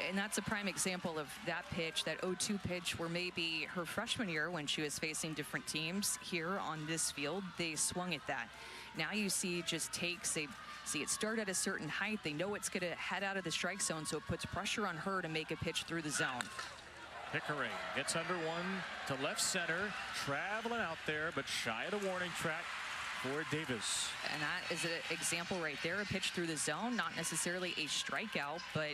And that's a prime example of that pitch, that 0-2 pitch, where maybe her freshman year when she was facing different teams here on this field, they swung at that. Now you see just takes, they see it start at a certain height. They know it's going to head out of the strike zone, so it puts pressure on her to make a pitch through the zone. Pickering gets under one to left center, traveling out there, but shy of the warning track for Davis. And that is an example right there, a pitch through the zone, not necessarily a strikeout, but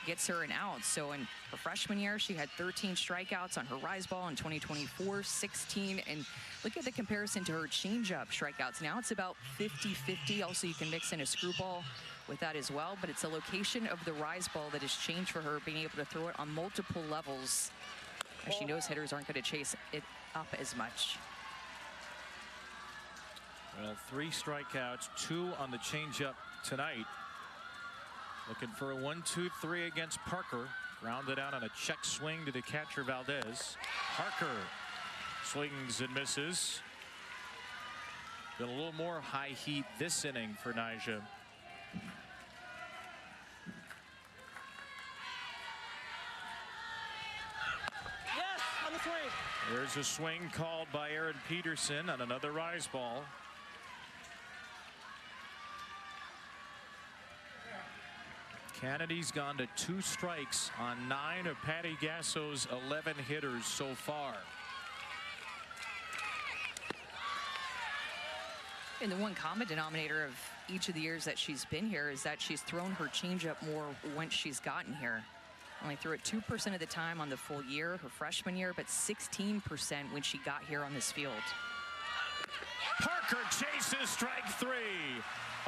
gets her an out. So in her freshman year, she had 13 strikeouts on her rise ball. In 2024, 16. And look at the comparison to her changeup strikeouts. Now it's about 50-50. Also, you can mix in a screwball with that as well. But it's a location of the rise ball that has changed for her, being able to throw it on multiple levels, as she knows hitters aren't going to chase it up as much. Well, 3 strikeouts, 2 on the changeup tonight. Looking for a 1-2-3 against Parker. Grounded out on a check swing to the catcher Valdez. Parker swings and misses. Been a little more high heat this inning for Nyjah. Yes, on the swing. There's a swing called by Aaron Peterson on another rise ball. Kennedy's gone to 2 strikes on 9 of Patty Gasso's 11 hitters so far. And the one common denominator of each of the years that she's been here is that she's thrown her changeup more once she's gotten here. Only threw it 2% of the time on the full year, her freshman year, but 16% when she got here on this field. Parker chases strike 3.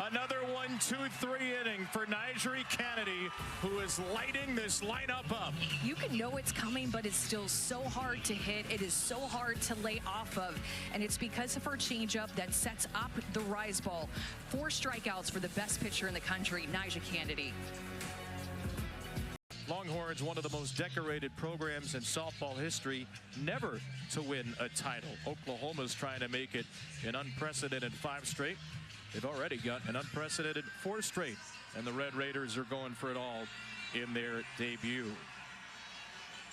Another 1-2-3 inning for Nyjah Kennedy, who is lighting this lineup up. You can know it's coming, but it's still so hard to hit. It is so hard to lay off of. And it's because of her changeup that sets up the rise ball. 4 strikeouts for the best pitcher in the country, Nyjah Kennedy. Longhorns, one of the most decorated programs in softball history, never to win a title. Oklahoma's trying to make it an unprecedented 5 straight. They've already got an unprecedented 4 straight, and the Red Raiders are going for it all in their debut.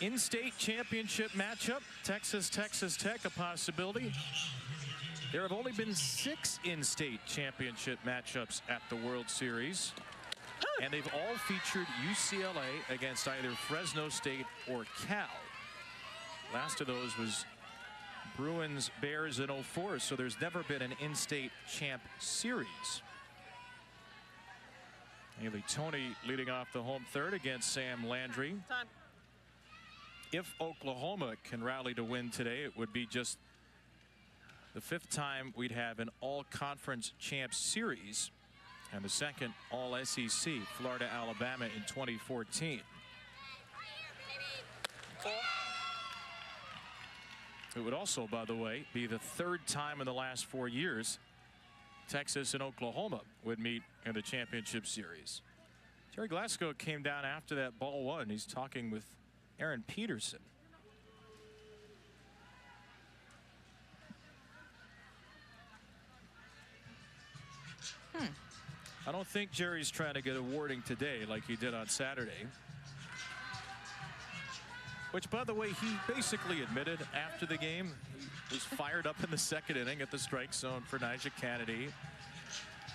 In-state championship matchup, Texas Tech, a possibility. There have only been 6 in-state championship matchups at the World Series, and they've all featured UCLA against either Fresno State or Cal. Last of those was Bruins Bears in 04, so there's never been an in-state champ series. Haley Tony leading off the home third against Sam Landry. Time. If Oklahoma can rally to win today, it would be just the 5th time we'd have an all-conference champ series, and the 2nd all-SEC, Florida, Alabama in 2014. It would also, by the way, be the 3rd time in the last 4 years Texas and Oklahoma would meet in the championship series. Jerry Glasgow came down after that ball one. He's talking with Aaron Peterson. I don't think Jerry's trying to get a warning today like he did on Saturday. Which, by the way, he basically admitted after the game. He was fired up in the 2nd inning at the strike zone for Nyjah Kennedy.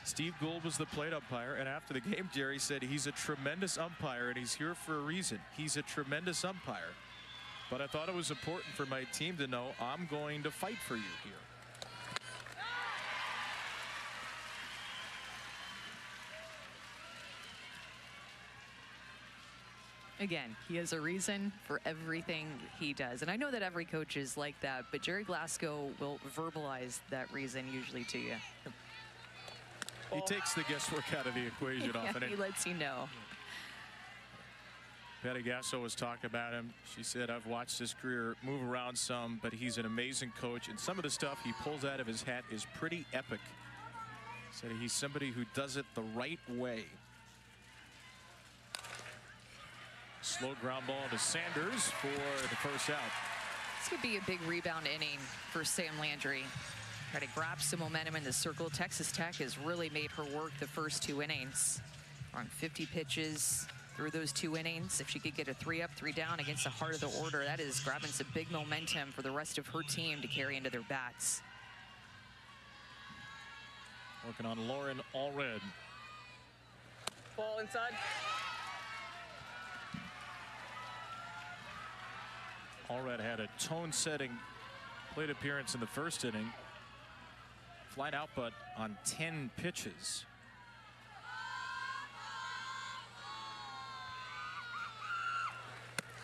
Steve Gould was the plate umpire, and after the game, Jerry said he's a tremendous umpire and he's here for a reason. He's a tremendous umpire. But I thought it was important for my team to know I'm going to fight for you here. Again, he has a reason for everything he does. And I know that every coach is like that, but Jerry Glasgow will verbalize that reason usually to you. He takes the guesswork out of the equation often. He lets you know. Patty Gasso was talking about him. She said, I've watched his career move around some, but he's an amazing coach. And some of the stuff he pulls out of his hat is pretty epic. Said he's somebody who does it the right way. Slow ground ball to Sanders for the first out. This could be a big rebound inning for Sam Landry. Try to grab some momentum in the circle. Texas Tech has really made her work the first 2 innings. On 50 pitches through those 2 innings. If she could get a 3 up, 3 down against the heart of the order, that is grabbing some big momentum for the rest of her team to carry into their bats. Working on Lauren Allred. Ball inside. Allred had a tone-setting plate appearance in the 1st inning. Flight output on 10 pitches.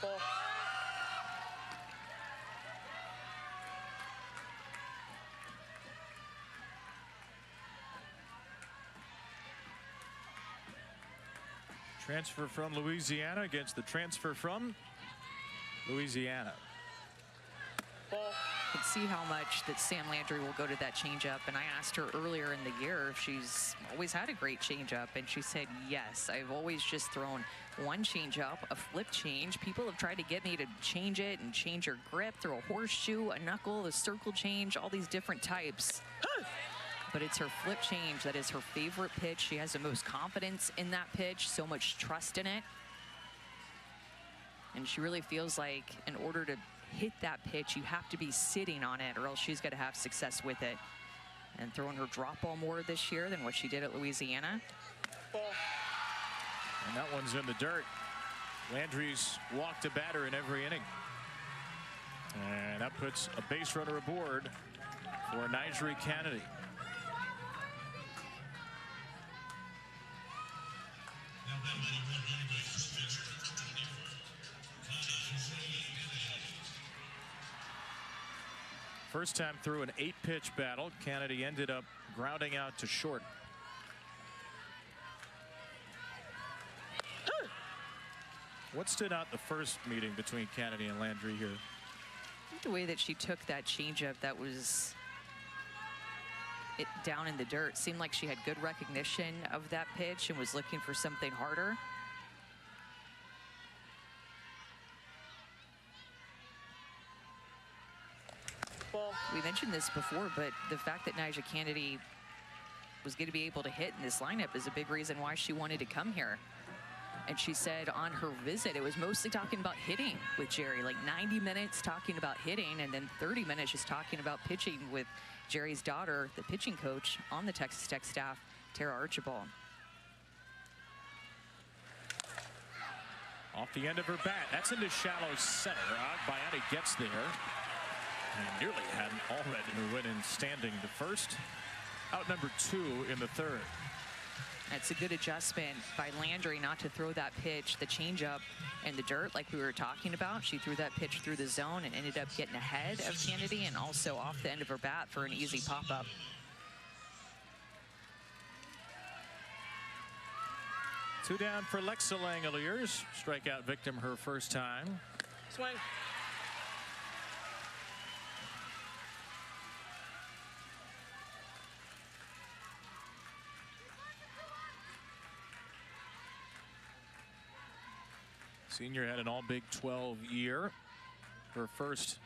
Ball. Transfer from Louisiana against the transfer from Louisiana. Ball. You can see how much that Sam Landry will go to that changeup. And I asked her earlier in the year if she's always had a great changeup, and she said, yes, I've always just thrown one changeup, a flip change. People have tried to get me to change it and change her grip, throw a horseshoe, a knuckle, a circle change, all these different types. But it's her flip change that is her favorite pitch. She has the most confidence in that pitch, so much trust in it. And she really feels like in order to hit that pitch, you have to be sitting on it, or else she's going to have success with it. And throwing her drop ball more this year than what she did at Louisiana. And that one's in the dirt. Landry's walked a batter in every inning. And that puts a base runner aboard for Nyjah Kennedy. First time through an 8-pitch battle, Kennedy ended up grounding out to short. What stood out the first meeting between Kennedy and Landry here? I think the way that she took that changeup that was down in the dirt seemed like she had good recognition of that pitch and was looking for something harder. We mentioned this before, but the fact that Nyjah Kennedy was going to be able to hit in this lineup is a big reason why she wanted to come here. And she said on her visit, it was mostly talking about hitting with Jerry, like 90 minutes talking about hitting, and then 30 minutes just talking about pitching with Jerry's daughter, the pitching coach on the Texas Tech staff, Tara Archibald. Off the end of her bat. That's into shallow center. Bayani gets there. And nearly had an already win in standing to first. Out number 2 in the third. That's a good adjustment by Landry not to throw that pitch, the changeup, in the dirt like we were talking about. She threw that pitch through the zone and ended up getting ahead of Kennedy and also off the end of her bat for an easy pop-up. Two down for Lexa Langeliers. Strikeout victim her first time. Swing. Senior had an all Big 12 year. Her first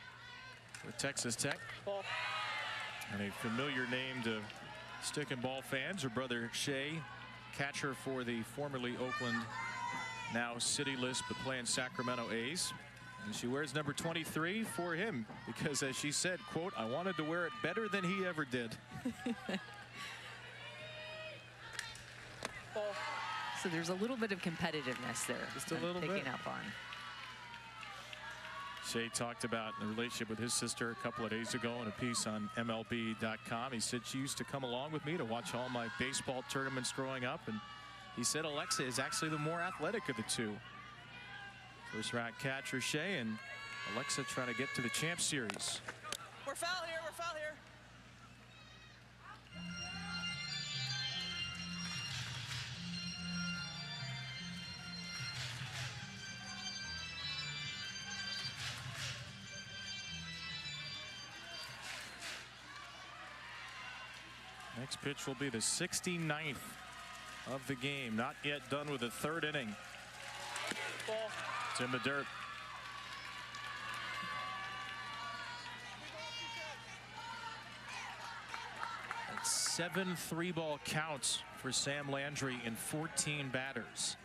with Texas Tech. Ball. And a familiar name to stick and ball fans. Her brother Shea, catcher for the formerly Oakland, now cityless, but playing Sacramento A's. And she wears number 23 for him because, as she said, quote, "I wanted to wear it better than he ever did." Ball. So there's a little bit of competitiveness there. Just a I'm little picking bit. up on. Shea talked about the relationship with his sister a couple of days ago in a piece on MLB.com. He said she used to come along with me to watch all my baseball tournaments growing up, and he said Alexa is actually the more athletic of the two. First round catcher Shea and Alexa trying to get to the Champ Series. We're foul here. We're foul here. Next pitch will be the 69th of the game. Not yet done with the third inning. Ball. It's in the dirt. That's 7 3-ball counts for Sam Landry in 14 batters.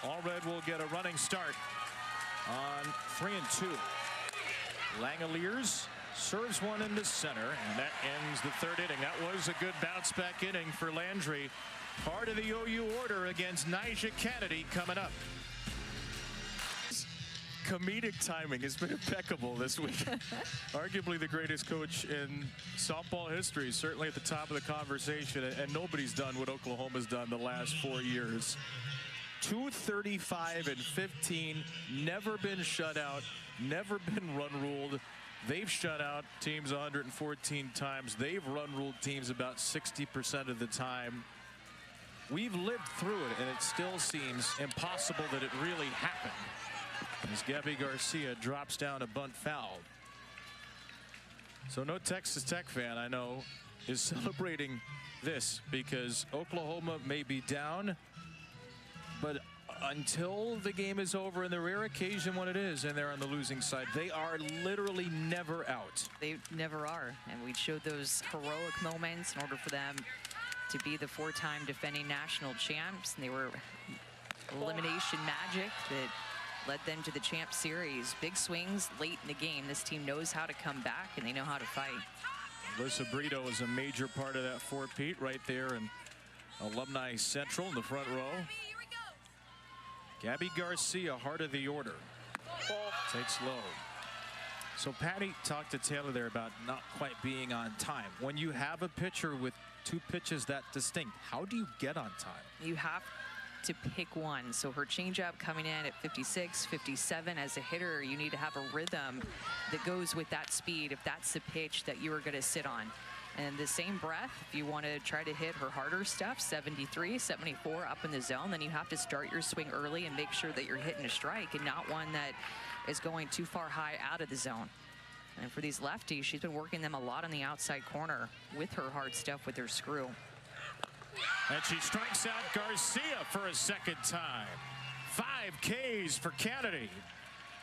Allred will get a running start on 3-2. Langeliers serves one into center, and that ends the third inning. That was a good bounce back inning for Landry. Part of the OU order against Nyjah Kennedy coming up. Comedic timing has been impeccable this week. Arguably the greatest coach in softball history, certainly at the top of the conversation, and nobody's done what Oklahoma's done the last 4 years. 235 and 15, never been shut out, never been run ruled. They've shut out teams 114 times. They've run ruled teams about 60% of the time. We've lived through it, and it still seems impossible that it really happened. As Gabby Garcia drops down a bunt foul. So no Texas Tech fan I know is celebrating this because Oklahoma may be down, but until the game is over, and the rare occasion when it is and they're on the losing side, they are literally never out. They never are, and we showed those heroic moments in order for them to be the 4-time defending national champs, and they were elimination magic that led them to the Champ Series. Big swings late in the game. This team knows how to come back, and they know how to fight. Alyssa Brito is a major part of that four-peat right there in Alumni Central in the front row. Gabby Garcia, heart of the order. Takes low. So Patty talked to Taylor there about not quite being on time. When you have a pitcher with 2 pitches that distinct, how do you get on time? You have to pick one. So her changeup coming in at 56, 57 as a hitter, you need to have a rhythm that goes with that speed if that's the pitch that you are going to sit on. And the same breath, if you want to try to hit her harder stuff, 73, 74 up in the zone, then you have to start your swing early and make sure that you're hitting a strike and not one that is going too far high out of the zone. And for these lefties, she's been working them a lot on the outside corner with her hard stuff with her screw. And she strikes out Garcia for a second time. 5 Ks for Kennedy.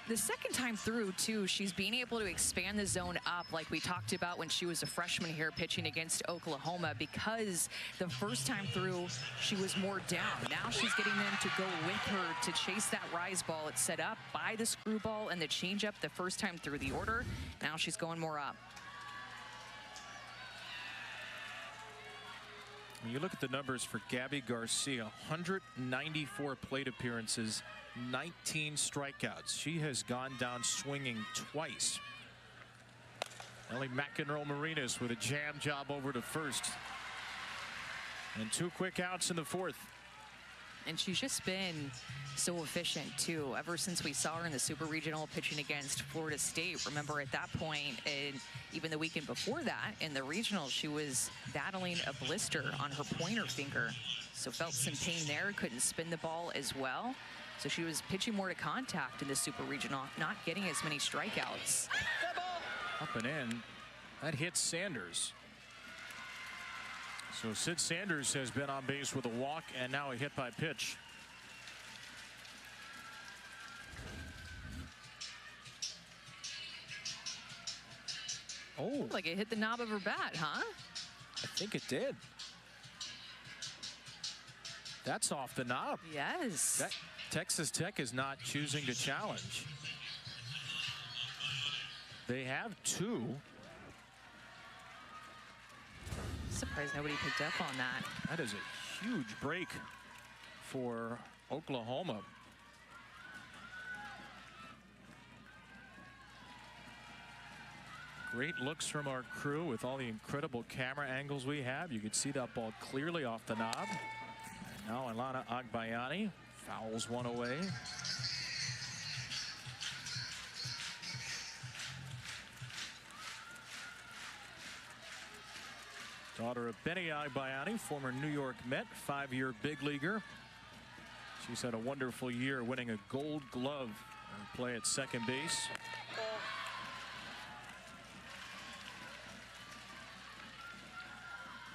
The second time through, too, she's being able to expand the zone up like we talked about when she was a freshman here pitching against Oklahoma, because the first time through, she was more down. Now she's getting them to go with her to chase that rise ball. It's set up by the screwball and the changeup the first time through the order. Now she's going more up. When you look at the numbers for Gabby Garcia, 194 plate appearances, 19 strikeouts. She has gone down swinging twice. Ellie McEnroe-Marinas with a jam job over to first. And 2 quick outs in the fourth. And she's just been so efficient, too, ever since we saw her in the Super Regional pitching against Florida State. Remember, at that point, and even the weekend before that, in the regional, she was battling a blister on her pointer finger. So felt some pain there, couldn't spin the ball as well. So she was pitching more to contact in the Super Regional, not getting as many strikeouts. Up and in. That hits Sanders. So Sid Sanders has been on base with a walk and now a hit by pitch. Oh, looked like it hit the knob of her bat, huh? I think it did. That's off the knob. Yes. That, Texas Tech is not choosing to challenge. They have 2. Surprised nobody picked up on that. That is a huge break for Oklahoma. Great looks from our crew with all the incredible camera angles we have. You can see that ball clearly off the knob. Now Alana Agbayani fouls one away. Daughter of Benny Agbayani, former New York Met, 5-year big leaguer. She's had a wonderful year, winning a Gold Glove and play at second base.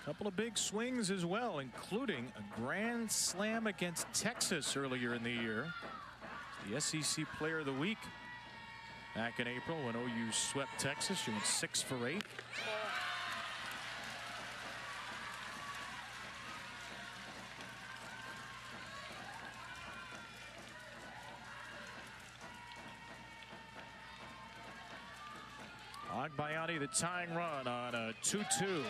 Couple of big swings as well, including a grand slam against Texas earlier in the year. The SEC Player of the Week back in April when OU swept Texas. She went 6 for 8. Agbayani, the tying run on a 2-2.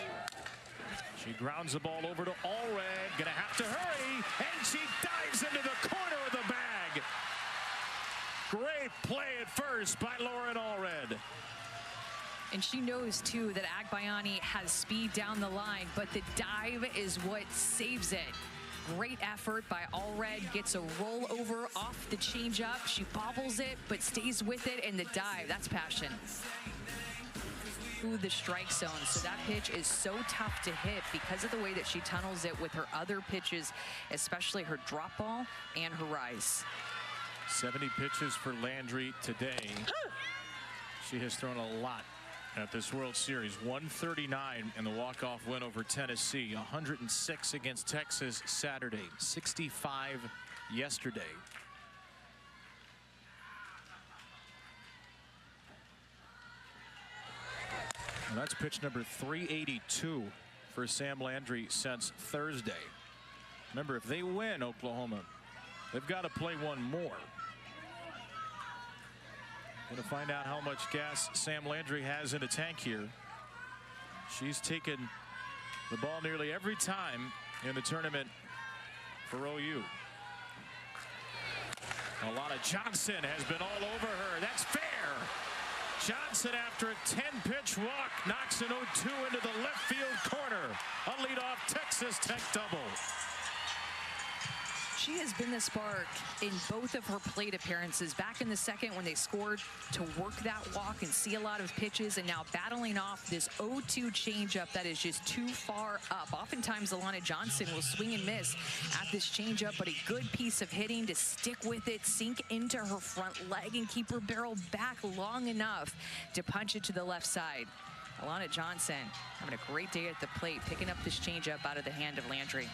She grounds the ball over to Allred. Gonna have to hurry, and she dives into the corner of the bag. Great play at first by Lauren Allred. And she knows, too, that Agbayani has speed down the line, but the dive is what saves it. Great effort by Allred, gets a rollover off the changeup. She bobbles it, but stays with it, and the dive, that's passion. Through the strike zone, so that pitch is so tough to hit because of the way that she tunnels it with her other pitches, especially her drop ball and her rise. 70 pitches for Landry today. She has thrown a lot at this World Series. 139 in the walk-off win over Tennessee. 106 against Texas Saturday. 65 yesterday. And that's pitch number 382 for Sam Landry since Thursday. Remember, if they win Oklahoma, they've got to play one more. Going to find out how much gas Sam Landry has in the tank here. She's taken the ball nearly every time in the tournament for OU. Alana Johnson has been all over her. That's fair. Johnson, after a 10-pitch walk, knocks an 0-2 into the left field corner. A leadoff Texas Tech double. She has been the spark in both of her plate appearances. Back in the second when they scored to work that walk and see a lot of pitches, and now battling off this 0-2 changeup that is just too far up. Oftentimes, Alana Johnson will swing and miss at this changeup, but a good piece of hitting to stick with it, sink into her front leg, and keep her barrel back long enough to punch it to the left side. Alana Johnson having a great day at the plate, picking up this changeup out of the hand of Landry.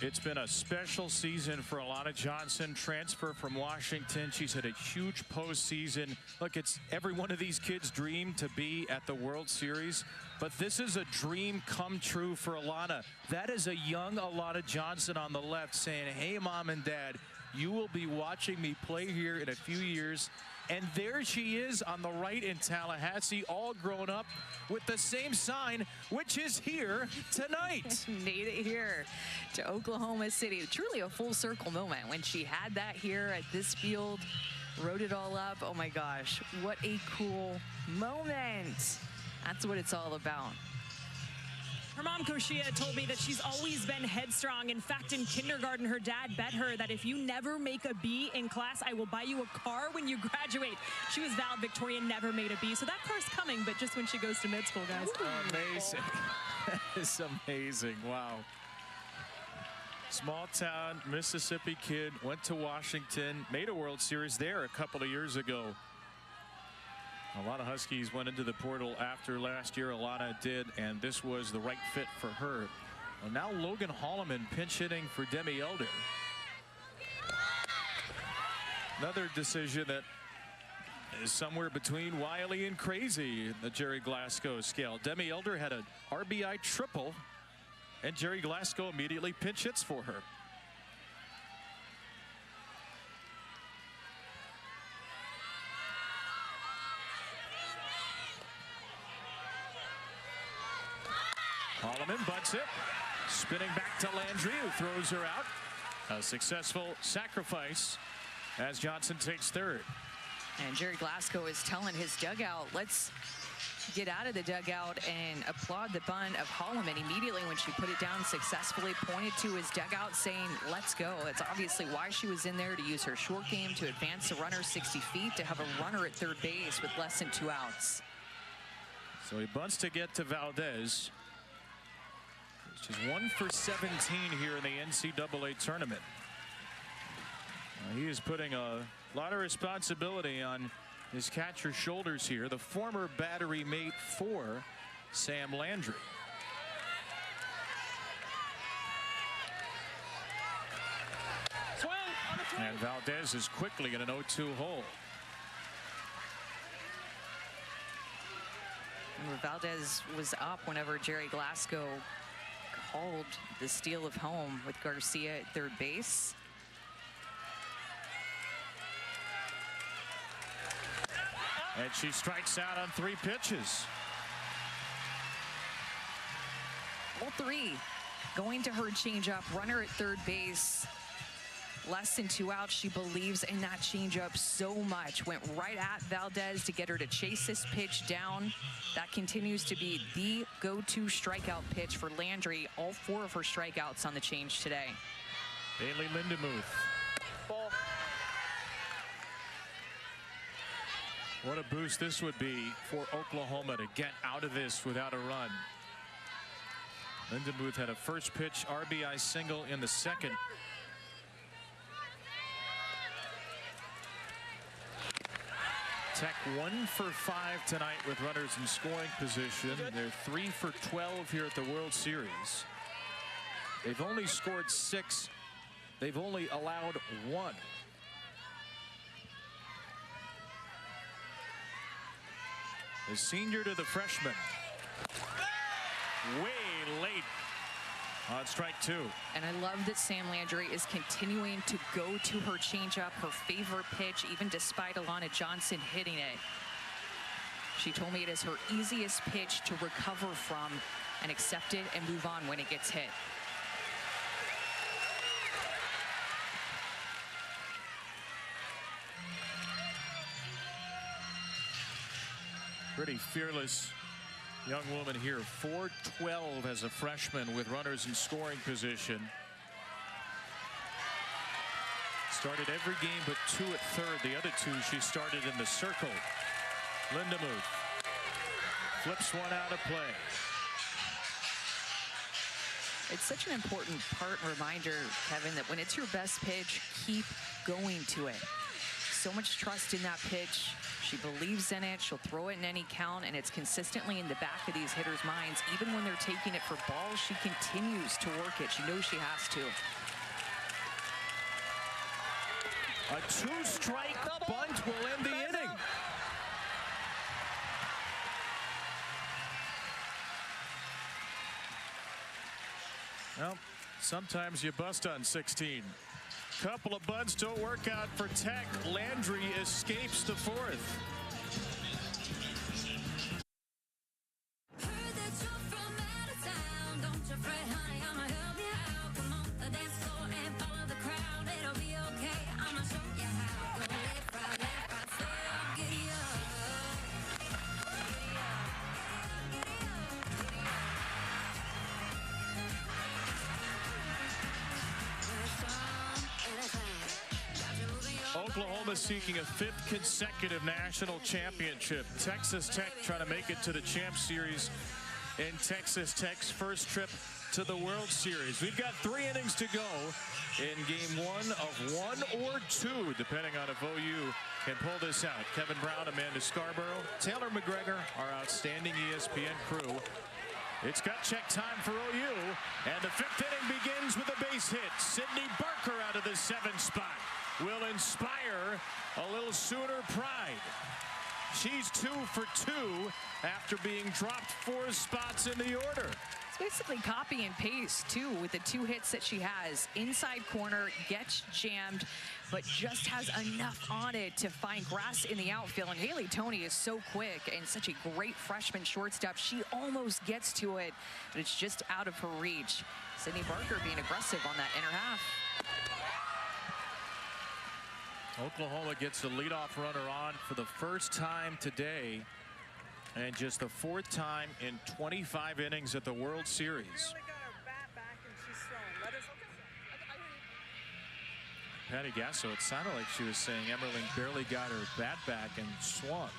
It's been a special season for Alana Johnson, transfer from Washington. She's had a huge postseason. Look, it's every one of these kids' dream to be at the World Series, but this is a dream come true for Alana. That is a young Alana Johnson on the left saying, hey, Mom and Dad, you will be watching me play here in a few years. And there she is on the right in Tallahassee, all grown up with the same sign, which is here tonight. Made it here to Oklahoma City. Truly a full circle moment when she had that here at this field, wrote it all up. Oh my gosh, what a cool moment. That's what it's all about. Her mom, Koshia, told me that she's always been headstrong. In fact, in kindergarten, her dad bet her that if you never make a B in class, I will buy you a car when you graduate. She was valedictorian, never made a B. So that car's coming, but just when she goes to mid school, guys. Amazing. That is amazing. Wow. Small town Mississippi kid, went to Washington, made a World Series there a couple of years ago. A lot of Huskies went into the portal after last year. Alana did, and this was the right fit for her. Well, now Logan Holloman pinch hitting for Demi Elder. Another decision that is somewhere between wily and crazy in the Jerry Glasgow scale. Demi Elder had an RBI triple, and Jerry Glasgow immediately pinch hits for her. Holloman butts it, spinning back to Landry, who throws her out. A successful sacrifice as Johnson takes third. And Jerry Glasgow is telling his dugout, let's get out of the dugout and applaud the bunt of Holloman. Immediately when she put it down successfully, pointed to his dugout saying, let's go. That's obviously why she was in there, to use her short game to advance the runner 60 feet, to have a runner at third base with less than 2 outs. So he bunts to get to Valdez. She's 1 for 17 here in the NCAA tournament. He is putting a lot of responsibility on his catcher's shoulders here. The former battery mate for Sam Landry. And Valdez is quickly in an 0-2 hole. Valdez was up whenever Jerry Glasgow called the steal of home with Garcia at third base. And she strikes out on 3 pitches. All 3 going to her changeup, runner at third base. Less than 2 outs. She believes in that changeup so much. Went right at Valdez to get her to chase this pitch down. That continues to be the go-to strikeout pitch for Landry. All 4 of her strikeouts on the change today. Bailey Lindemuth. Ball. What a boost this would be for Oklahoma to get out of this without a run. Lindemuth had a first pitch RBI single in the second. Tech 1 for 5 tonight with runners in scoring position. They're 3 for 12 here at the World Series. They've only scored 6. They've only allowed 1. The senior to the freshman. Way late on strike 2. And I love that Sam Landry is continuing to go to her changeup, her favorite pitch, even despite Alana Johnson hitting it. She told me it is her easiest pitch to recover from and accept it and move on when it gets hit. Pretty fearless young woman here. 4-12 as a freshman with runners in scoring position. Started every game but 2 at third. The other 2 she started in the circle. Lindemuth flips one out of play. It's such an important part and reminder, Kevin, that when it's your best pitch, keep going to it. so much trust in that pitch. She believes in it. She'll throw it in any count, and it's consistently in the back of these hitters' minds. Even when they're taking it for balls, she continues to work it. She knows she has to. A two-strike bunt will end the inning. Well, sometimes you bust on 16. Couple of bunts don't work out for Tech. Landry escapes the fourth. Oklahoma seeking a 5th consecutive national championship. Texas Tech trying to make it to the Champ Series in Texas Tech's first trip to the World Series. We've got 3 innings to go in game 1 of 1 or 2, depending on if OU can pull this out. Kevin Brown, Amanda Scarborough, Taylor McGregor, our outstanding ESPN crew. It's gut check time for OU, and the 5th inning begins with a base hit. Sydney Barker out of the 7th spot will inspire a little Sooner pride. She's 2 for 2 after being dropped 4 spots in the order. It's basically copy and paste, too, with the 2 hits that she has. Inside corner, gets jammed, but just has enough on it to find grass in the outfield. And Haley Toney is so quick and such a great freshman shortstop. She almost gets to it, but it's just out of her reach. Sydney Barker being aggressive on that inner half. Oklahoma gets the leadoff runner on for the first time today, and just the 4th time in 25 innings at the World Series. Patty Gasso, it sounded like she was saying Emmerling barely got her bat back and swung.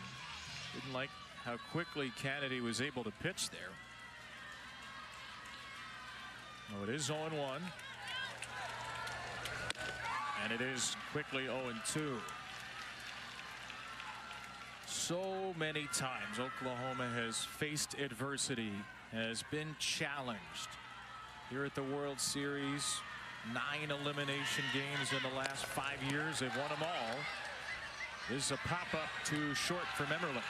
Didn't like how quickly Kennedy was able to pitch there. Oh, it is 0-1. And it is quickly 0-2. So many times Oklahoma has faced adversity, has been challenged. Here at the World Series, 9 elimination games in the last 5 years. They've won them all. This is a pop-up too short from Emmerling.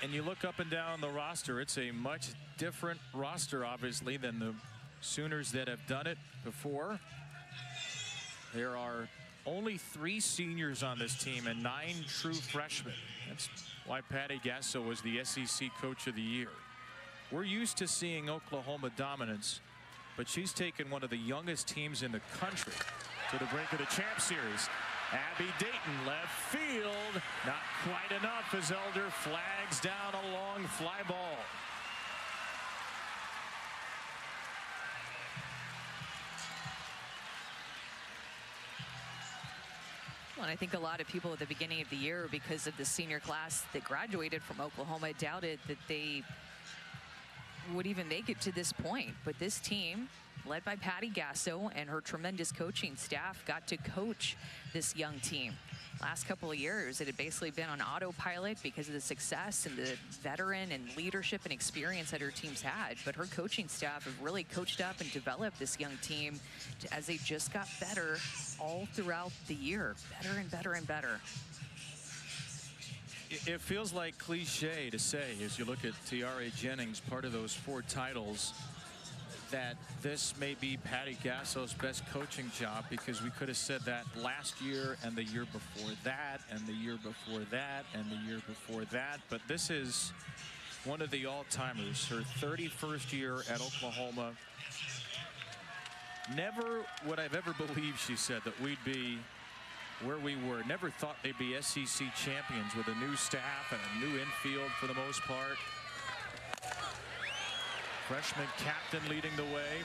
And you look up and down the roster, it's a much different roster, obviously, than the Sooners that have done it before. There are only 3 seniors on this team and 9 true freshmen. That's why Patty Gasso was the SEC Coach of the Year. We're used to seeing Oklahoma dominance, but she's taken one of the youngest teams in the country to the brink of the Champ Series. Abby Dayton, left field, not quite enough as Elder flags down a long fly ball. And I think a lot of people at the beginning of the year, because of the senior class that graduated from Oklahoma, doubted that they would even make it to this point. But this team, led by Patty Gasso and her tremendous coaching staff, got to coach this young team. Last couple of years, it had basically been on autopilot because of the success and the veteran and leadership and experience that her team's had. But her coaching staff have really coached up and developed this young team as they just got better all throughout the year. Better and better and better. It feels like cliche to say, as you look at Tiare Jennings, part of those 4 titles, that this may be Patty Gasso's best coaching job, because we could have said that last year and the year before that and the year before that and the year before that. But this is one of the all-timers, her 31st year at Oklahoma. Never would I've ever believed, she said, that we'd be where we were. Never thought they'd be SEC champions with a new staff and a new infield for the most part. Freshman captain leading the way.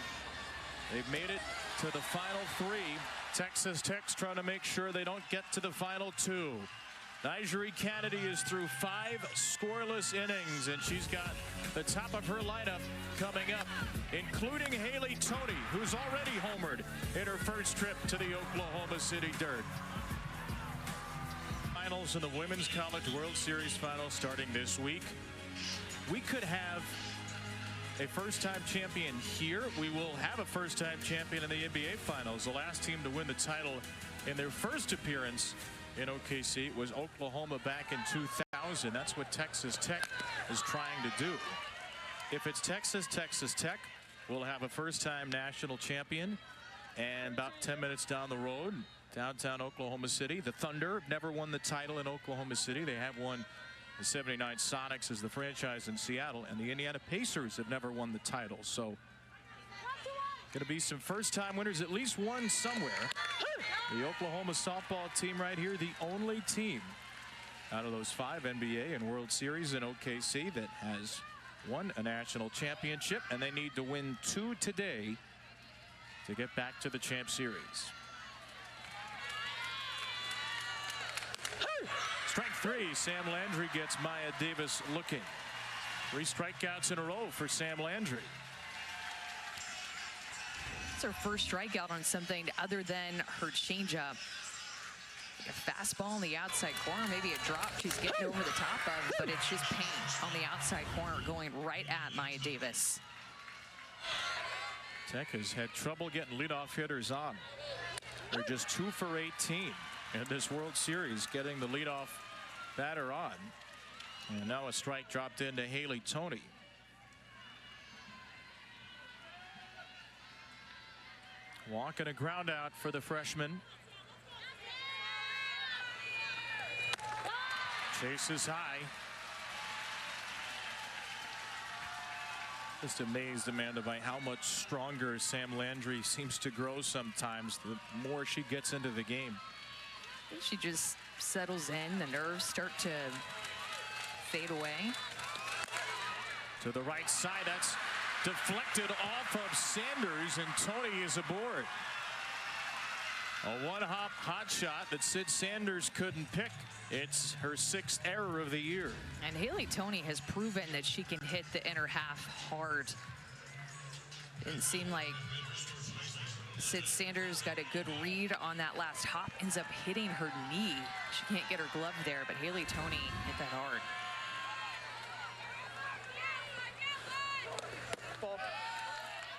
They've made it to the final 3. Texas Tech's trying to make sure they don't get to the final 2. Nigeri Kennedy is through 5 scoreless innings, and she's got the top of her lineup coming up, including Haley Toney, who's already homered in her first trip to the Oklahoma City Dirt. Finals in the Women's College World Series Finals starting this week. We could have a first-time champion here. We will have a first-time champion in the NBA Finals. The last team to win the title in their first appearance in OKC was Oklahoma back in 2000. That's what Texas Tech is trying to do. If it's Texas Tech will have a first-time national champion. And about 10 minutes down the road, downtown Oklahoma City, the Thunder never won the title in Oklahoma City. They have won the 79 Sonics as the franchise in Seattle, and the Indiana Pacers have never won the title. So going to be some first-time winners, at least one somewhere. The Oklahoma softball team right here, the only team out of those 5 NBA and World Series in OKC that has won a national championship, and they need to win 2 today to get back to the Champ Series. Strike 3, Sam Landry gets Maya Davis looking. 3 strikeouts in a row for Sam Landry. It's her first strikeout on something other than her changeup. Like a fastball on the outside corner, maybe a drop she's getting over the top of, but it's just paint on the outside corner going right at Maya Davis. Tech has had trouble getting leadoff hitters on. They're just 2 for 18 in this World Series, getting the leadoff batter on. And now a strike dropped into Haley Toney. Walk and a ground out for the freshman. Chases high. Just amazed, Amanda, by how much stronger Sam Landry seems to grow sometimes the more she gets into the game. I think she just settles in. The nerves start to fade away. To the right side, that's deflected off of Sanders, and Toney is aboard. A one-hop hot shot that Sid Sanders couldn't pick. It's her 6th error of the year. And Haley Toney has proven that she can hit the inner half hard. Didn't seem like Sid Sanders got a good read on that last hop, ends up hitting her knee. She can't get her glove there, but Haley Toney hit that hard.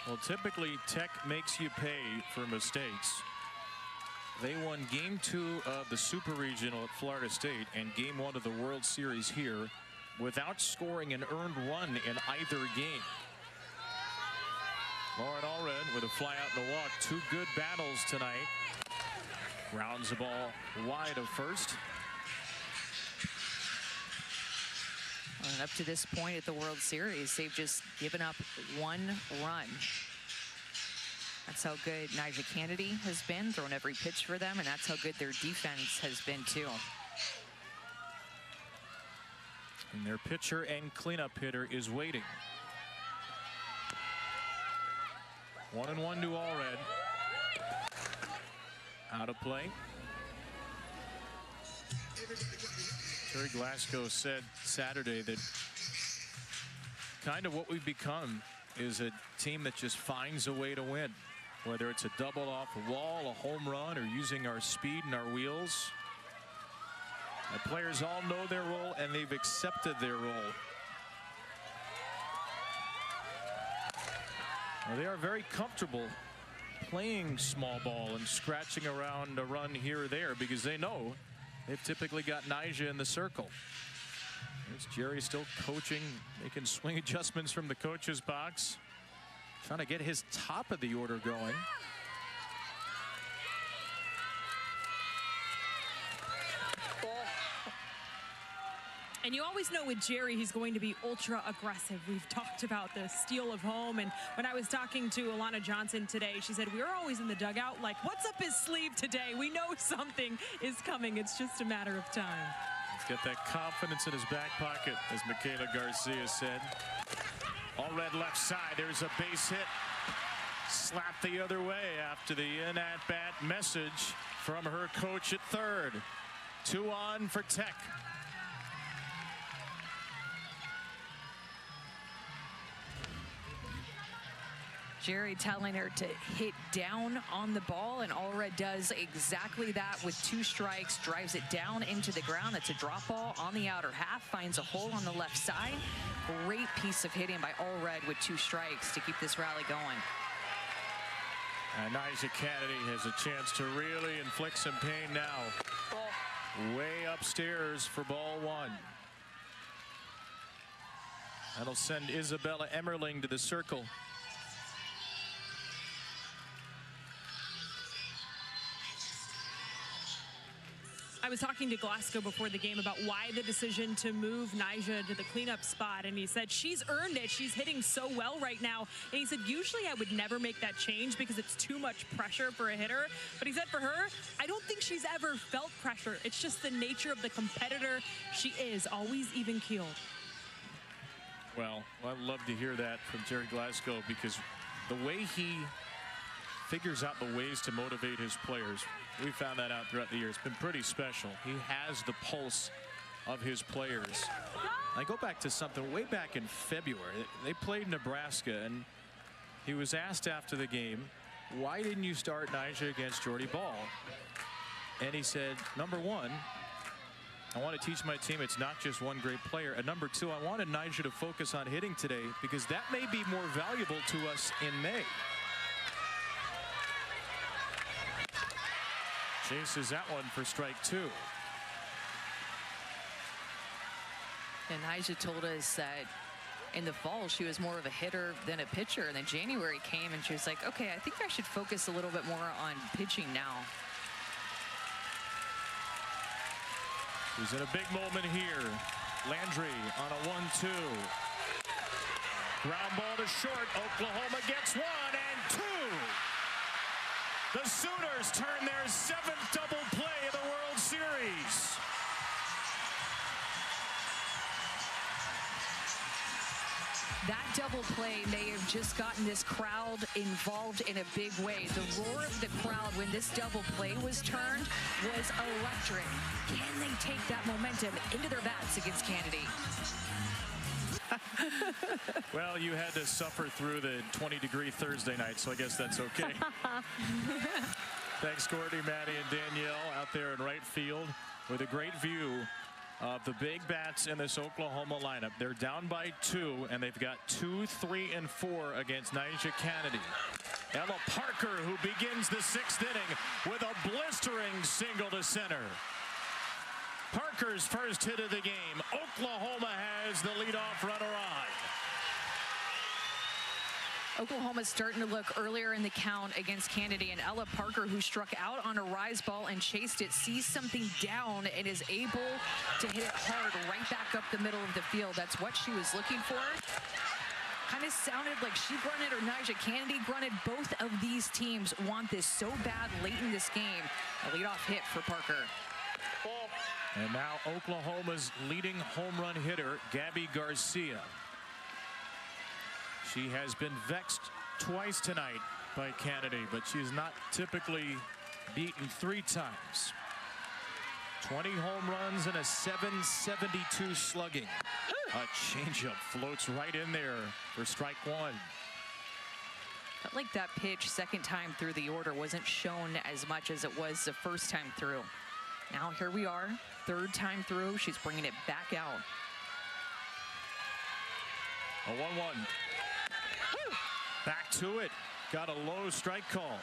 Well, typically Tech makes you pay for mistakes. They won Game 2 of the Super Regional at Florida State and Game 1 of the World Series here without scoring an earned run in either game. Lauren Allred with a fly out and a walk. 2 good battles tonight. Grounds the ball wide of first. And up to this point at the World Series, they've just given up 1 run. That's how good Nigeri Kennedy has been, throwing every pitch for them, and that's how good their defense has been too. And their pitcher and cleanup hitter is waiting. 1-1 to Allred. Out of play. Terry Glasgow said Saturday that kind of what we've become is a team that just finds a way to win. Whether it's a double off the wall, a home run, or using our speed and our wheels. The players all know their role, and they've accepted their role. Well, they are very comfortable playing small ball and scratching around a run here or there because they know they've typically got Nyjah in the circle. There's Jerry still coaching, making swing adjustments from the coach's box. Trying to get his top of the order going. And you always know with Jerry, he's going to be ultra aggressive. We've talked about the steal of home. And when I was talking to Alana Johnson today, she said, we're always in the dugout like, what's up his sleeve today? We know something is coming. It's just a matter of time. Let's get that confidence in his back pocket, as Michaela Garcia said. Allred left side. There's a base hit. Slapped the other way after the in-at-bat message from her coach at third. 2 on for Tech. Jerry telling her to hit down on the ball, and Allred does exactly that with 2 strikes, drives it down into the ground. That's a drop ball on the outer half, finds a hole on the left side. Great piece of hitting by Allred with 2 strikes to keep this rally going. And Nyjah Kennedy has a chance to really inflict some pain now. Way upstairs for ball 1. That'll send Isabella Emmerling to the circle. I was talking to Glasgow before the game about why the decision to move Nyjah to the cleanup spot, and he said she's earned it. She's hitting so well right now. And he said usually I would never make that change because it's too much pressure for a hitter. But he said for her, I don't think she's ever felt pressure. It's just the nature of the competitor she is, always even keeled. Well, I'd love to hear that from Jerry Glasgow, because the way he figures out the ways to motivate his players, we found that out throughout the year. It's been pretty special. He has the pulse of his players. I go back to something way back in February. They played Nebraska, and he was asked after the game, why didn't you start Nyjah against Jordy Ball? And he said, number 1, I want to teach my team it's not just one great player. And number 2, I wanted Nyjah to focus on hitting today because that may be more valuable to us in May. Chases that one for strike 2. And Nyjah told us that in the fall she was more of a hitter than a pitcher, and then January came and she was like, okay, I think I should focus a little bit more on pitching now. He's in a big moment here. Landry on a 1-2. Ground ball to short. Oklahoma gets 1 and 2. The Sooners turn their 7th double play of the World Series. That double play may have just gotten this crowd involved in a big way. The roar of the crowd when this double play was turned was electric. Can they take that momentum into their bats against Kennedy? Well, you had to suffer through the 20-degree Thursday night, so I guess that's okay. Thanks, Courtney, Maddie, and Danielle out there in right field with a great view of the big bats in this Oklahoma lineup. They're down by 2, and they've got 2, 3, and 4 against Nyjah Kennedy. Ella Parker, who begins the 6th inning with a blistering single to center. Parker's first hit of the game. Oklahoma has the leadoff runner on. Oklahoma's starting to look earlier in the count against Kennedy, and Ella Parker, who struck out on a rise ball and chased it, sees something down and is able to hit it hard right back up the middle of the field. That's what she was looking for. Kind of sounded like she grunted or Nyjah Kennedy grunted. Both of these teams want this so bad late in this game. A leadoff hit for Parker. And now Oklahoma's leading home run hitter, Gabby Garcia. She has been vexed twice tonight by Kennedy, but she's not typically beaten 3 times. 20 home runs and a 772 slugging. A changeup floats right in there for strike 1. Felt like that pitch second time through the order wasn't shown as much as it was the first time through. Now here we are, 3rd time through. She's bringing it back out. A 1-1. Back to it. Got a low strike call.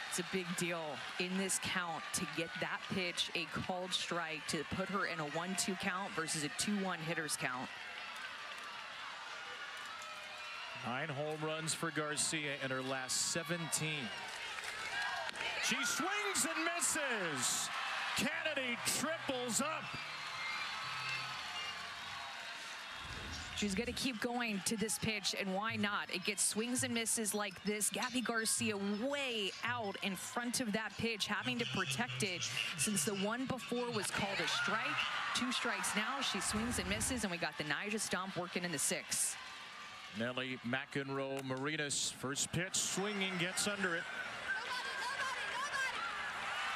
It's a big deal in this count to get that pitch a called strike to put her in a 1-2 count versus a 2-1 hitters count. 9 home runs for Garcia in her last 17. She swings and misses. Kennedy triples up. She's going to keep going to this pitch, and why not? It gets swings and misses like this. Gabby Garcia way out in front of that pitch, having to protect it since the one before was called a strike. 2 strikes now. She swings and misses, and we got the Nyjah stomp working in the 6th. Nelly McEnroe Marinas, first pitch swinging, gets under it.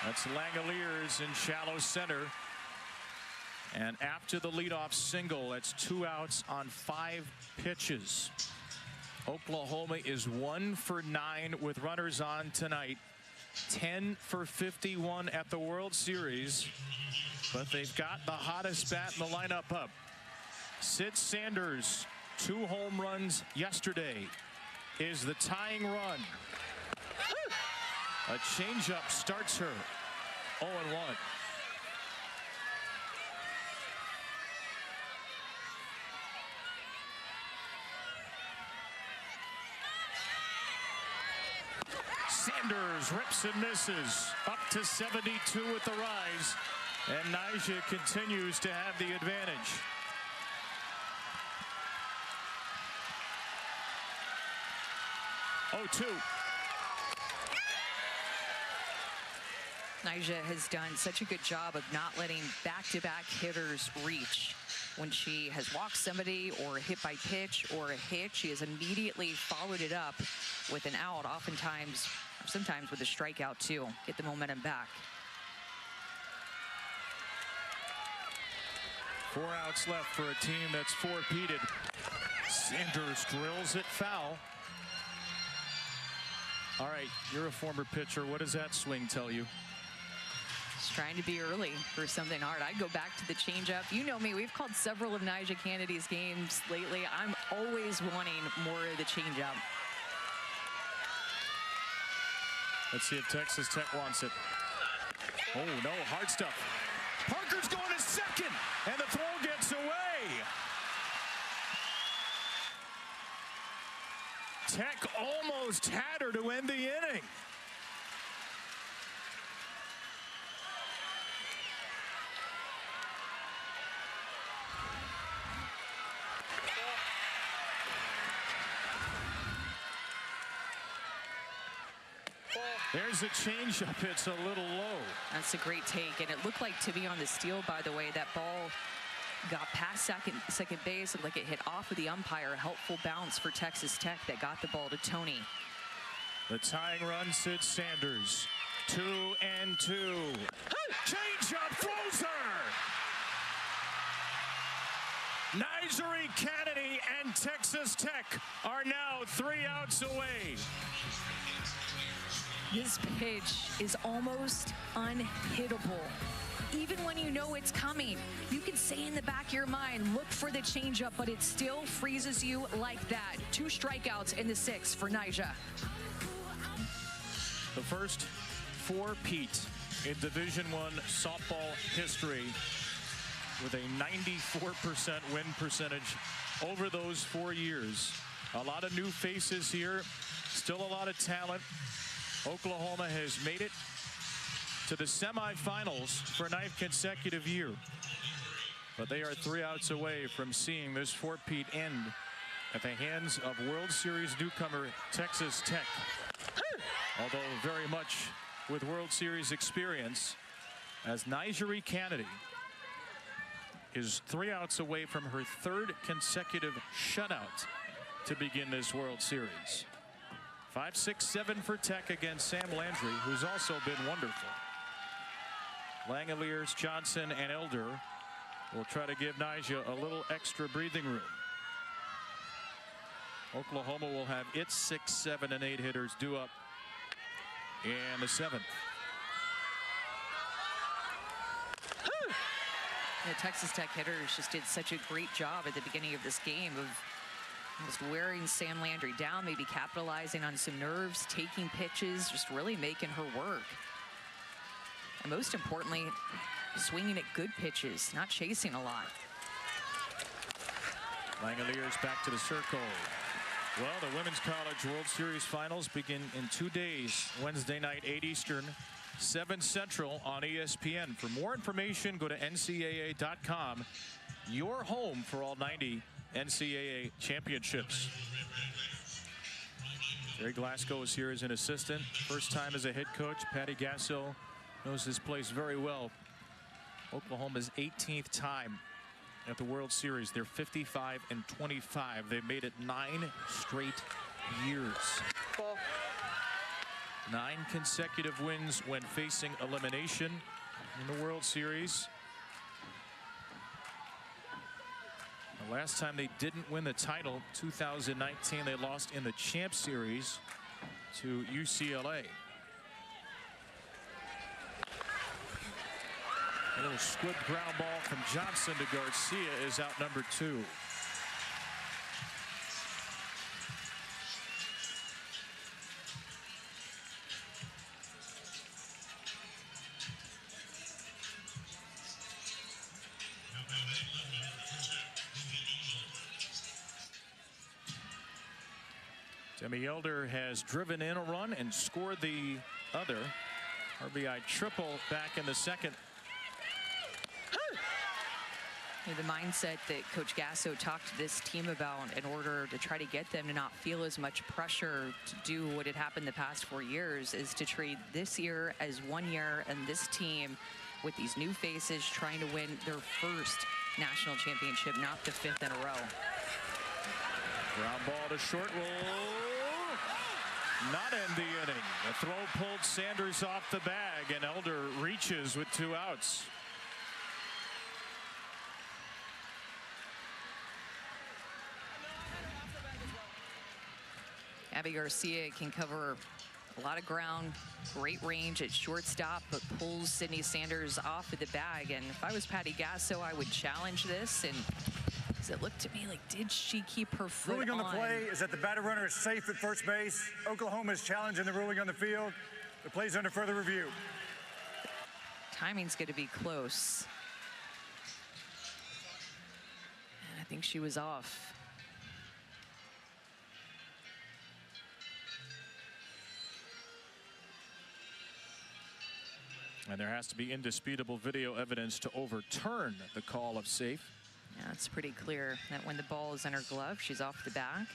That's Langoliers in shallow center. And after the leadoff single, that's 2 outs on 5 pitches. Oklahoma is 1 for 9 with runners on tonight. 10 for 51 at the World Series. But they've got the hottest bat in the lineup up. Sid Sanders, 2 home runs yesterday, is the tying run. A changeup starts her 0-1. Sanders rips and misses, up to 72 with the rise, and Nyjah continues to have the advantage. Oh, 2. Nyjah has done such a good job of not letting back-to-back hitters reach. When she has walked somebody or hit by pitch or a hit, she has immediately followed it up with an out, oftentimes, or sometimes with a strikeout too. Get the momentum back. 4 outs left for a team that's 4-peated. Sanders drills it foul. All right, you're a former pitcher. What does that swing tell you? Just trying to be early for something hard. I'd go back to the changeup. You know me, we've called several of Nyjah Kennedy's games lately. I'm always wanting more of the changeup. Let's see if Texas Tech wants it. Oh, no, hard stuff. Parker's going to second, and the throw gets away. Tech almost had her to end the inning. There's a changeup. It's a little low. That's a great take, and it looked like, to be on the steal, by the way, that ball got past second base. Looked like it hit off of the umpire. Helpful bounce for Texas Tech that got the ball to Tony. The tying run, Sid Sanders. 2-2. Changeup throws her. Nyjah Kennedy and Texas Tech are now 3 outs away. This pitch is almost unhittable. Even when you know it's coming, you can say in the back of your mind, look for the changeup, but it still freezes you like that. 2 strikeouts in the 6th for Nyjah. The first 4-peat in Division I softball history with a 94% win percentage over those 4 years. A lot of new faces here, still a lot of talent. Oklahoma has made it to the semifinals for a 9th consecutive year. But they are 3 outs away from seeing this 4-peat end at the hands of World Series newcomer Texas Tech. Although very much with World Series experience, as Nyjah Kennedy is 3 outs away from her 3rd consecutive shutout to begin this World Series. 5-6-7 for Tech against Sam Landry, who's also been wonderful. Langoliers, Johnson, and Elder will try to give Nyjah a little extra breathing room. Oklahoma will have its 6, 7, and 8 hitters due up in the 7th. The Texas Tech hitters just did such a great job at the beginning of this game of just wearing Sam Landry down, maybe capitalizing on some nerves, taking pitches, just really making her work. And most importantly, swinging at good pitches, not chasing a lot. Langoliers back to the circle. Well, the Women's College World Series Finals begin in 2 days. Wednesday night, 8 Eastern, 7 Central on ESPN. For more information, go to NCAA.com. Your home for all 90 NCAA championships. Jerry Glasgow is here as an assistant. First time as a head coach. Patty Gasso knows this place very well. Oklahoma's 18th time at the World Series. They're 55-25. They've made it 9 straight years. 9 consecutive wins when facing elimination in the World Series. The last time they didn't win the title, 2019, they lost in the Champ Series to UCLA. A little squib ground ball from Johnson to Garcia is out number 2. Demi Elder has driven in a run and scored the other RBI triple back in the second. The mindset that Coach Gasso talked to this team about in order to try to get them to not feel as much pressure to do what had happened the past 4 years is to treat this year as 1 year, and this team with these new faces trying to win their first national championship, not the 5th in a row. Ground ball to short, will not end the inning. The throw pulled Sanders off the bag, and Elder reaches with 2 outs. Abby Garcia can cover a lot of ground, great range at shortstop, but pulls Sydney Sanders off of the bag. And if I was Patty Gasso, I would challenge this. And as it looked to me like, did she keep her foot ruling on the play is that the batter runner is safe at first base. Oklahoma is challenging the ruling on the field. The play's under further review. Timing's going to be close. And I think she was off. And there has to be indisputable video evidence to overturn the call of safe. Yeah, it's pretty clear that when the ball is in her glove, she's off the back.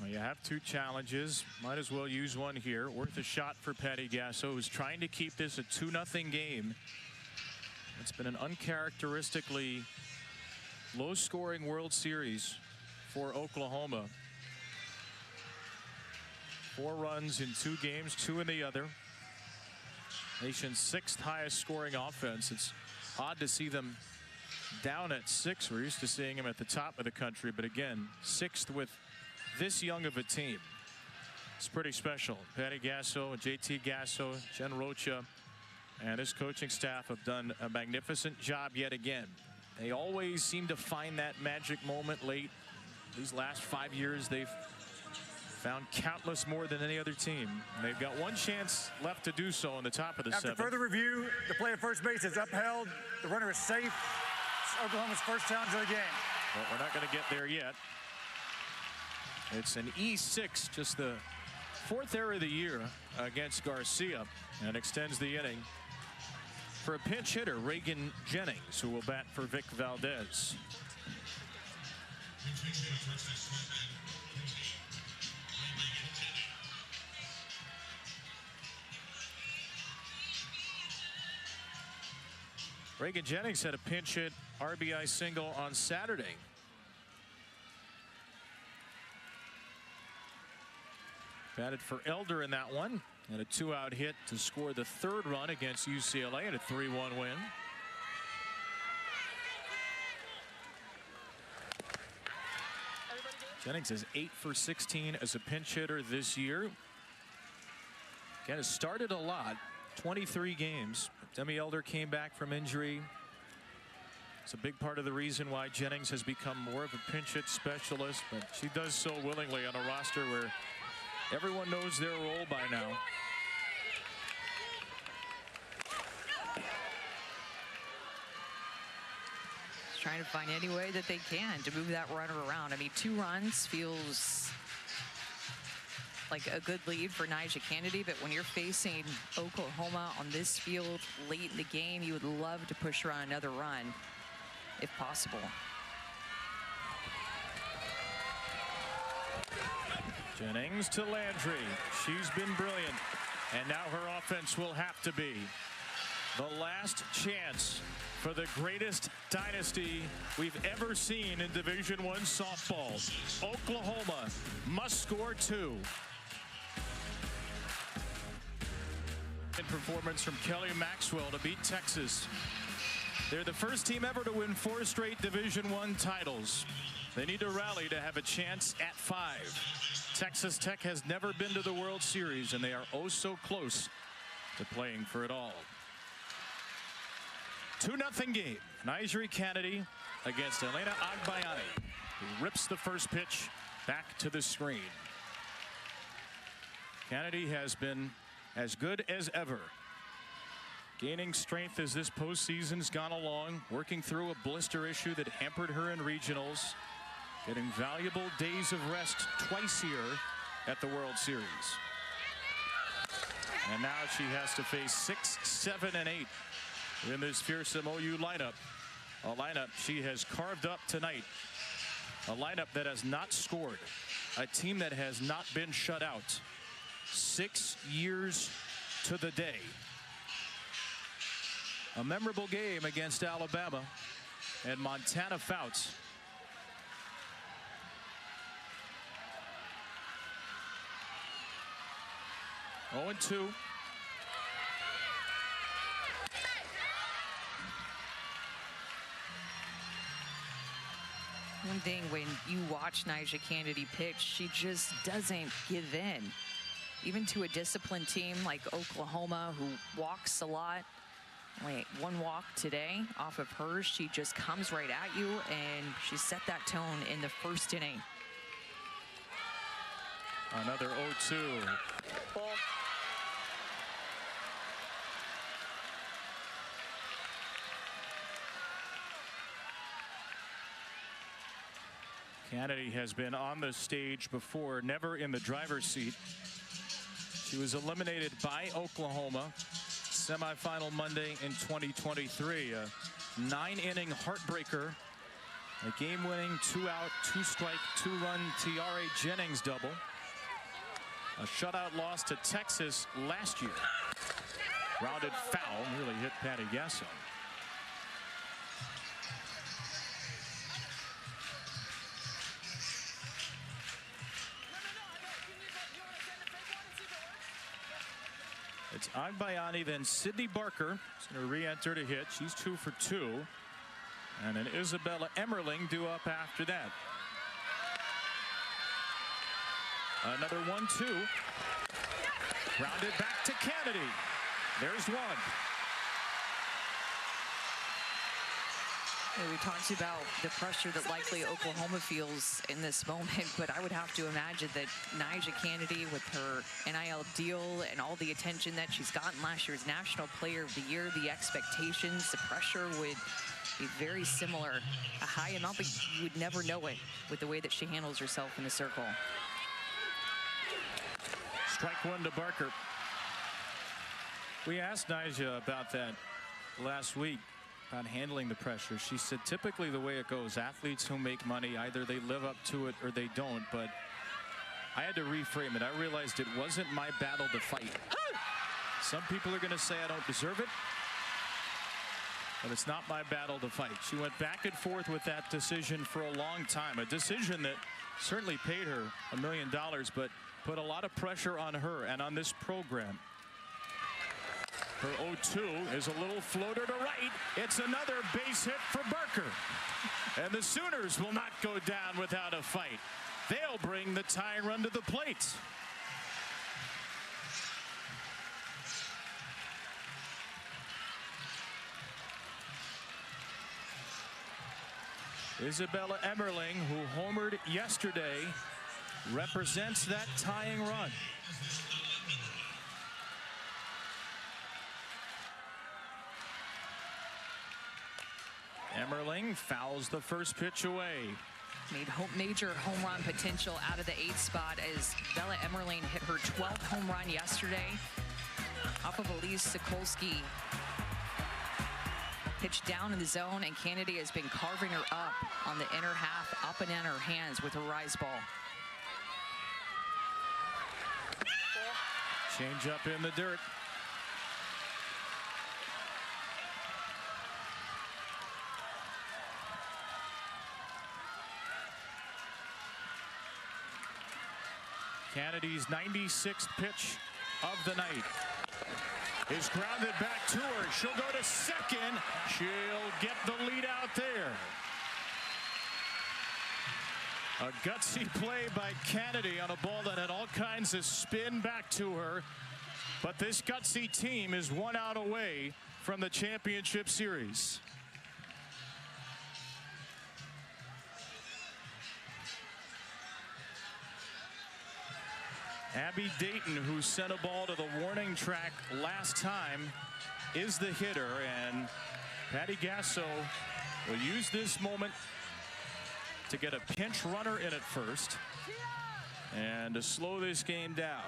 Well, you have 2 challenges. Might as well use one here. Worth a shot for Patty Gasso, who's trying to keep this a 2-0 game. It's been an uncharacteristically low-scoring World Series for Oklahoma. 4 runs in 2 games, 2 in the other. Nation's 6th highest scoring offense. It's odd to see them down at 6. We're used to seeing them at the top of the country, but again, 6th with this young of a team. It's pretty special. Patty Gasso, JT Gasso, Jen Rocha, and his coaching staff have done a magnificent job yet again. They always seem to find that magic moment late. These last 5 years, they've found countless more than any other team. And they've got 1 chance left to do so on the top of the 7th. After further review, the play at first base is upheld. The runner is safe. It's Oklahoma's first challenge of the game. But we're not going to get there yet. It's an E6, just the 4th error of the year against Garcia, and extends the inning for a pinch hitter, Reagan Jennings, who will bat for Vic Valdez. Reagan Jennings had a pinch hit RBI single on Saturday. Batted for Elder in that one, and a 2-out hit to score the 3rd run against UCLA in a 3-1 win. Jennings is 8 for 16 as a pinch hitter this year. Again, has started a lot, 23 games. Demi Elder came back from injury. It's a big part of the reason why Jennings has become more of a pinch hit specialist, but she does so willingly on a roster where everyone knows their role by now. Just trying to find any way that they can to move that runner around. I mean, 2 runs feels like a good lead for Nyjah Kennedy, but when you're facing Oklahoma on this field late in the game, you would love to push her on another run if possible. Jennings to Landry. She's been brilliant. And now her offense will have to be the last chance for the greatest dynasty we've ever seen in Division I softball. Oklahoma must score 2. Performance from Kelly Maxwell to beat Texas. They're the first team ever to win 4 straight Division I titles. They need to rally to have a chance at 5. Texas Tech has never been to the World Series, and they are oh so close to playing for it all. 2-0 game. Nyjah Kennedy against Elena Agbayani, who rips the first pitch back to the screen. Kennedy has been as good as ever, gaining strength as this postseason's gone along, working through a blister issue that hampered her in regionals, getting valuable days of rest twice here at the World Series. And now she has to face 6, 7, and 8 in this fearsome OU lineup. A lineup she has carved up tonight. A lineup that has not scored. A team that has not been shut out. 6 years to the day. A memorable game against Alabama and Montana Fouts. Oh, 2. One thing, when you watch Nyjah Kennedy pitch, she just doesn't give in. Even to a disciplined team like Oklahoma, who walks a lot. Only 1 walk today off of hers. She just comes right at you, and she set that tone in the first inning. Another 0-2. Ball. Kennedy has been on the stage before, never in the driver's seat. She was eliminated by Oklahoma semifinal Monday in 2023. A 9-inning heartbreaker, a game-winning 2-out, 2-strike, 2-run Tiare Jennings double. A shutout loss to Texas last year. Grounded foul, nearly hit Patty Gasso. It's Agbayani, then Sydney Barker. She's going to re-enter to hit. She's 2 for 2. And then Isabella Emmerling due up after that. Another 1-2. Grounded back to Kennedy. There's 1. We talked about the pressure that likely Oklahoma feels in this moment, but I would have to imagine that Nyjah Kennedy, with her NIL deal and all the attention that she's gotten last year's National Player of the Year, the expectations, the pressure would be very similar. A high amount, but you would never know it with the way that she handles herself in the circle. Strike 1 to Barker. We asked Nyjah about that last week, about handling the pressure. She said typically the way it goes, athletes who make money, either they live up to it or they don't, but I had to reframe it. I realized it wasn't my battle to fight. Some people are going to say I don't deserve it, but it's not my battle to fight. She went back and forth with that decision for a long time, a decision that certainly paid her $1 million, but put a lot of pressure on her and on this program. Her 0-2 is a little floater to right. It's another base hit for Barker. And the Sooners will not go down without a fight. They'll bring the tying run to the plate. Isabella Emmerling, who homered yesterday, represents that tying run. Emmerling fouls the first pitch away. made major home run potential out of the 8th spot as Bella Emmerling hit her 12th home run yesterday off of Elise Sokolsky. Pitched down in the zone, and Kennedy has been carving her up on the inner half, up and in her hands with a rise ball. Change up in the dirt. Kennedy's 96th pitch of the night is grounded back to her. She'll go to second. She'll get the lead out there. A gutsy play by Kennedy on a ball that had all kinds of spin back to her. But this gutsy team is 1 out away from the championship series. Abby Dayton, who sent a ball to the warning track last time, is the hitter, and Patty Gasso will use this moment to get a pinch runner in at first and to slow this game down.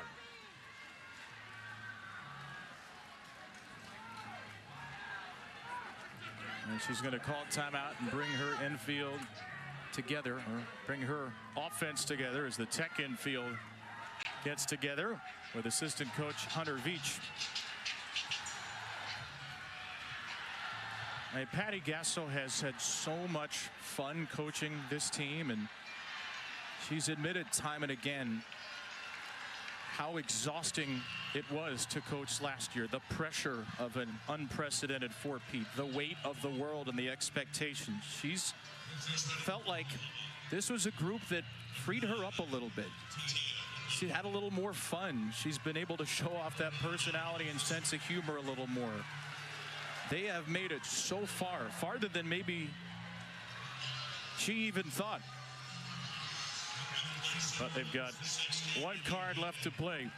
And she's going to call timeout and bring her infield together, or bring her offense together as the Tech infield gets together with assistant coach Hunter Veach. Patty Gasso has had so much fun coaching this team, and she's admitted time and again how exhausting it was to coach last year. The pressure of an unprecedented four-peat, the weight of the world and the expectations. She's felt like this was a group that freed her up a little bit. She had a little more fun. She's been able to show off that personality and sense of humor a little more. They have made it so far, farther than maybe she even thought. But they've got one card left to play.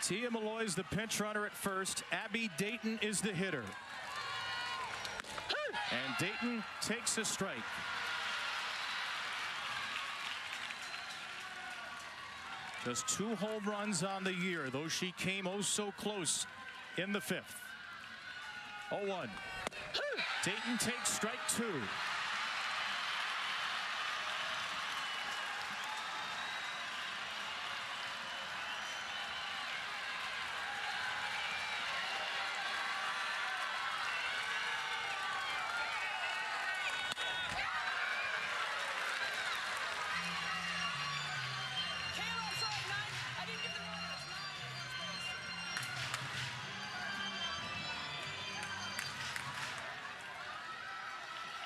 Tia Malloy's the pinch runner at first. Abby Dayton is the hitter. And Dayton takes a strike. Just 2 home runs on the year, though she came oh so close in the 5th. 0-1. Dayton takes strike 2.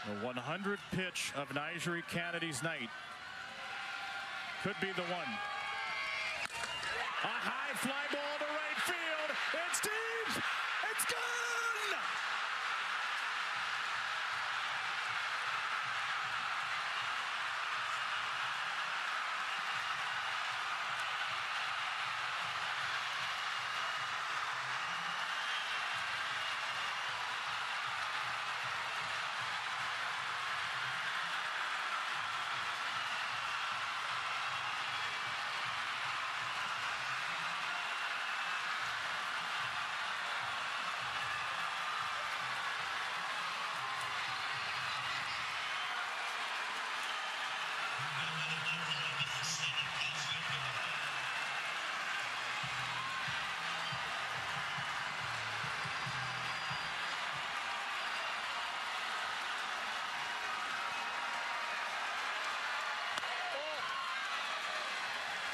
The 100th pitch of Nigeri Kennedy's night could be the one. A high fly ball to right field. It's deep. It's gone.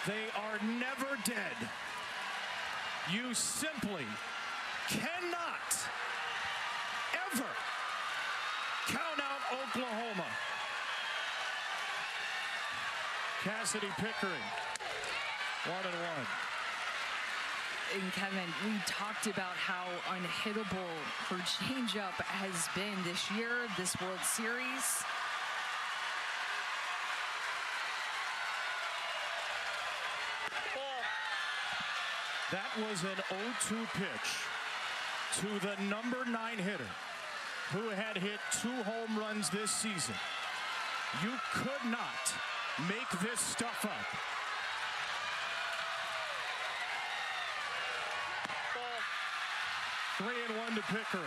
They are never dead. You simply cannot ever count out Oklahoma. Cassidy Pickering, 1-1. And Kevin, we talked about how unhittable her changeup has been this year, this World Series. That was an 0-2 pitch to the number 9 hitter, who had hit 2 home runs this season. You could not make this stuff up. Ball. 3-1 to Pickering.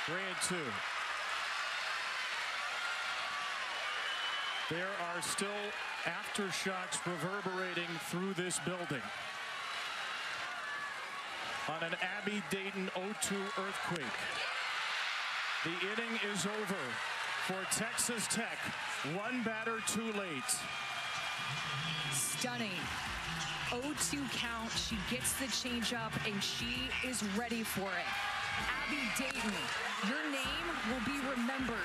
Three and two. There are still aftershocks reverberating through this building on an Abby Dayton 0-2 earthquake. The inning is over for Texas Tech. One batter too late. Stunning. 0-2 count. She gets the changeup, and she is ready for it. Abby Dayton, your name will be remembered.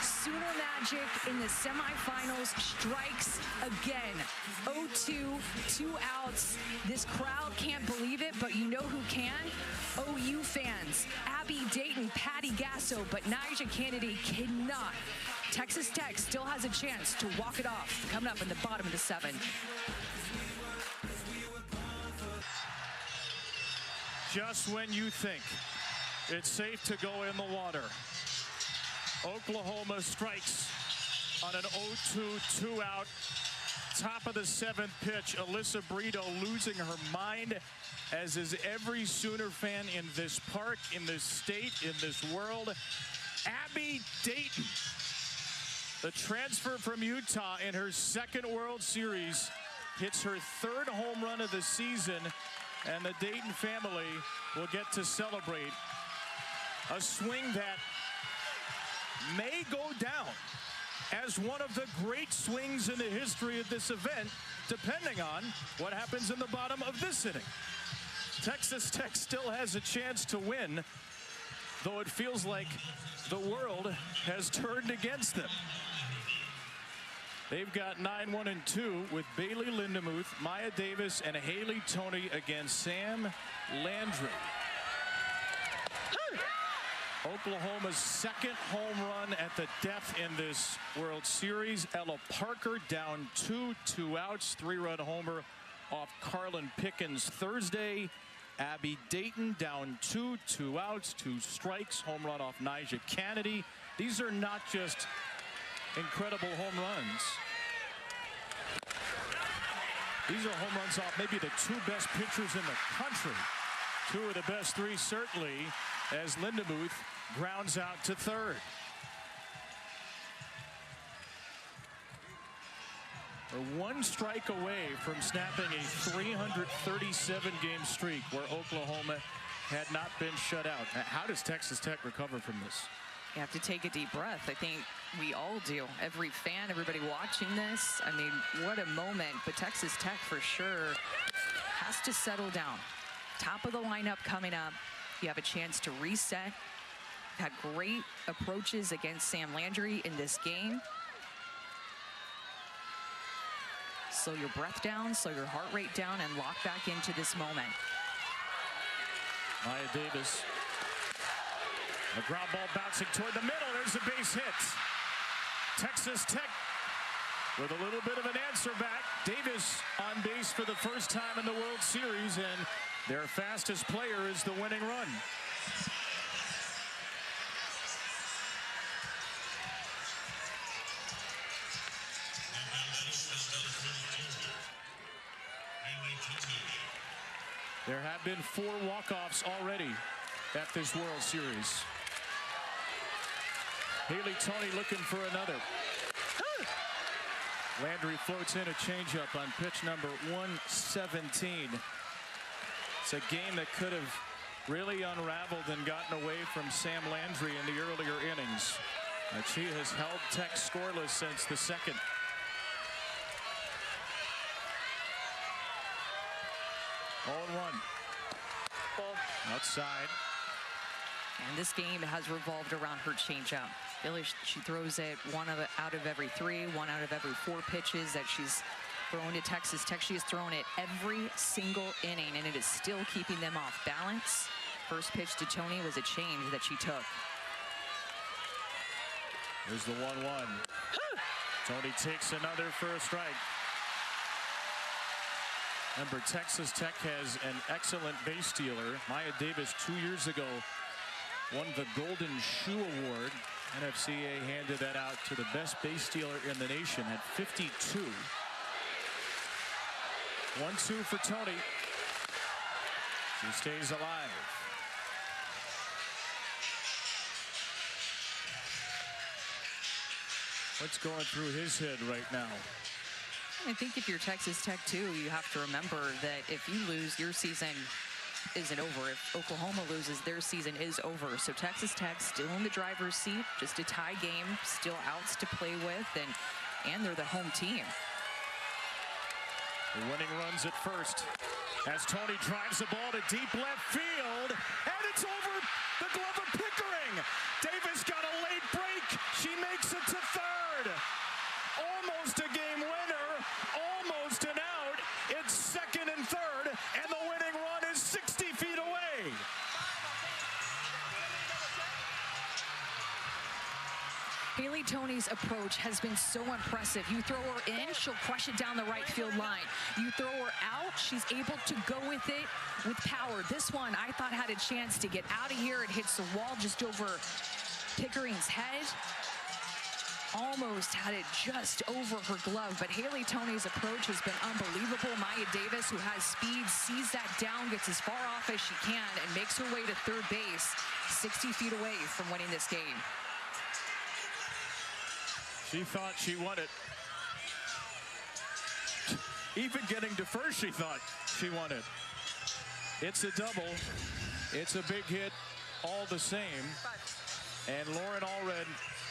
Sooner Magic in the semifinals strikes again. 0-2, 2 outs. This crowd can't believe it, but you know who can? OU fans. Abby Dayton, Patty Gasso, but Nyjah Kennedy cannot. Texas Tech still has a chance to walk it off coming up in the bottom of the 7th. Just when you think it's safe to go in the water, Oklahoma strikes on an 0-2 two-out. Top of the 7th pitch, Alyssa Brito losing her mind, as is every Sooner fan in this park, in this state, in this world. Abby Dayton, the transfer from Utah in her 2nd World Series, hits her 3rd home run of the season, and the Dayton family will get to celebrate a swing that may go down as one of the great swings in the history of this event, depending on what happens in the bottom of this inning. Texas Tech still has a chance to win, though it feels like the world has turned against them. They've got 9-1-2 with Bailey Lindemuth, Maya Davis, and Haley Toney against Sam Landry. Oklahoma's 2nd home run at the death in this World Series. Ella Parker down 2 outs, 3-run homer off Carlin Pickens Thursday. Abby Dayton down 2 outs, 2 strikes, home run off Nyjah Kennedy. These are not just incredible home runs. These are home runs off maybe the 2 best pitchers in the country. 2 of the best 3 certainly, as Lindemuth grounds out to 3rd. We're 1 strike away from snapping a 337-game streak where Oklahoma had not been shut out. How does Texas Tech recover from this? You have to take a deep breath. I think we all do. Every fan, everybody watching this. I mean, what a moment. But Texas Tech for sure has to settle down. Top of the lineup coming up. You have a chance to reset. Had great approaches against Sam Landry in this game. Slow your breath down, slow your heart rate down, and lock back into this moment. Maya Davis. A ground ball bouncing toward the middle. There's a base hit. Texas Tech with a little bit of an answer back. Davis on base for the first time in the World Series, and their fastest player is the winning run. There have been 4 walk-offs already at this World Series. Haley Toney looking for another. Landry floats in a changeup on pitch number 117. It's a game that could have really unraveled and gotten away from Sam Landry in the earlier innings. She has held Tech scoreless since the 2nd. Oh, 1. Ball. Outside. And this game has revolved around her changeup. Really, she throws it out of every 3, 1 out of every 4 pitches that she's thrown to Texas Tech. She has thrown it every single inning, and it is still keeping them off balance. First pitch to Toney was a change that she took. There's the 1-1. Tony takes another for a strike. Remember, Texas Tech has an excellent base stealer. Maya Davis 2 years ago won the Golden Shoe Award. NCAA handed that out to the best base stealer in the nation at 52. 1-2 for Tony. She stays alive. What's going through his head right now? I think if you're Texas Tech too, you have to remember that if you lose, your season isn't over. If Oklahoma loses, their season is over. So Texas Tech still in the driver's seat, just a tie game, still outs to play with, and they're the home team. The winning runs at first as Tony drives the ball to deep left field, and it's over the glove of Pickering. Davis got a late break. She makes it to third. Almost a game winner, almost an out. It's second and third, and the winning run is 60 feet away. Haley Toney's approach has been so impressive. You throw her in, she'll crush it down the right field line. You throw her out, she's able to go with it with power. This one, I thought, had a chance to get out of here. It hits the wall just over Pickering's head. Almost had it just over her glove, but Haley Toney's approach has been unbelievable. Maya Davis, who has speed, sees that down, gets as far off as she can, and makes her way to third base, 60 feet away from winning this game. She thought she won it. Even getting to first, she thought she won it. It's a double. It's a big hit all the same. And Lauren Allred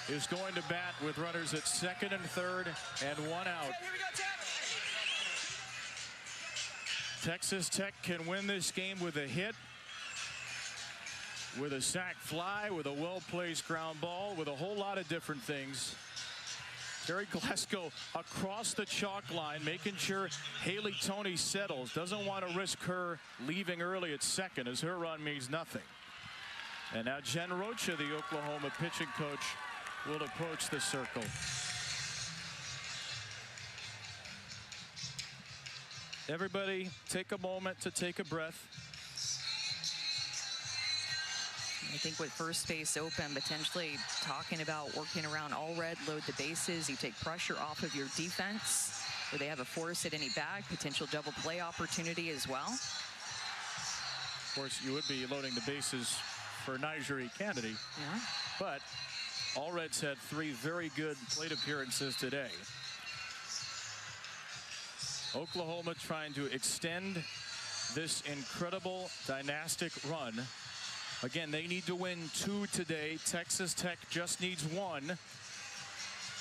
is going to bat with runners at second and third and one out. Here we go, Texas Tech can win this game with a hit, with a sac fly, with a well-placed ground ball, with a whole lot of different things. Terry Glasgow across the chalk line, making sure Haley Toney settles. Doesn't want to risk her leaving early at second, as her run means nothing. And now Jen Rocha, the Oklahoma pitching coach, will approach the circle. Everybody take a moment to take a breath. I think with first base open, potentially talking about working around Allred, load the bases. You take pressure off of your defense, where they have a force at any bag, potential double play opportunity as well. Of course, you would be loading the bases for Nigeri Kennedy. Yeah. But Allred's had 3 very good plate appearances today. Oklahoma trying to extend this incredible dynastic run. Again, they need to win 2 today. Texas Tech just needs 1.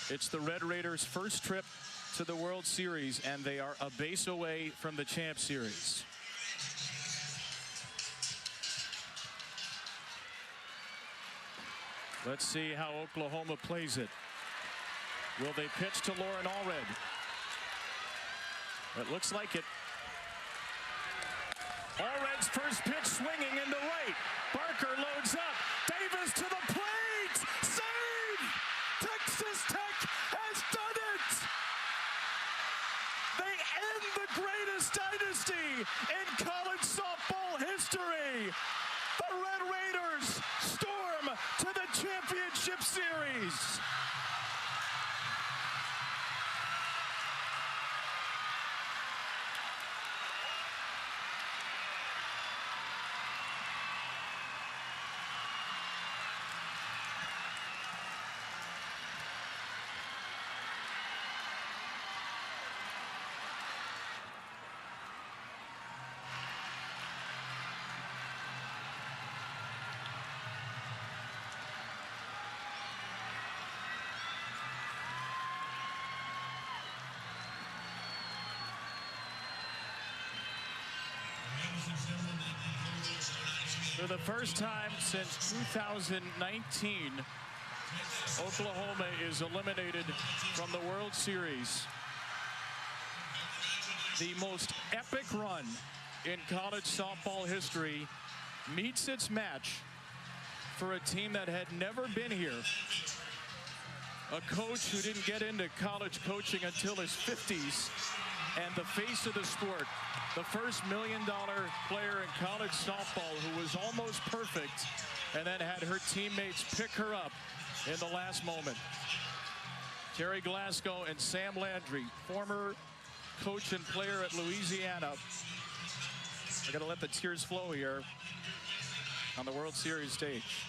It's the Red Raiders' first trip to the World Series, and they are a base away from the Champ Series. Let's see how Oklahoma plays it. Will they pitch to Lauren Allred? It looks like it. Allred's first pitch swinging into right. Barker loads up. Davis to the plate. Save! Texas Tech has done it! They end the greatest dynasty in college softball history. The Red Raiders storm to the championship series. For the first time since 2019, Oklahoma is eliminated from the World Series. The most epic run in college softball history meets its match for a team that had never been here. A coach who didn't get into college coaching until his 50s, and the face of the sport, the first $1 million player in college softball who was almost perfect and then had her teammates pick her up in the last moment. Terry Glasgow and Sam Landry, former coach and player at Louisiana. We're going to let the tears flow here on the World Series stage.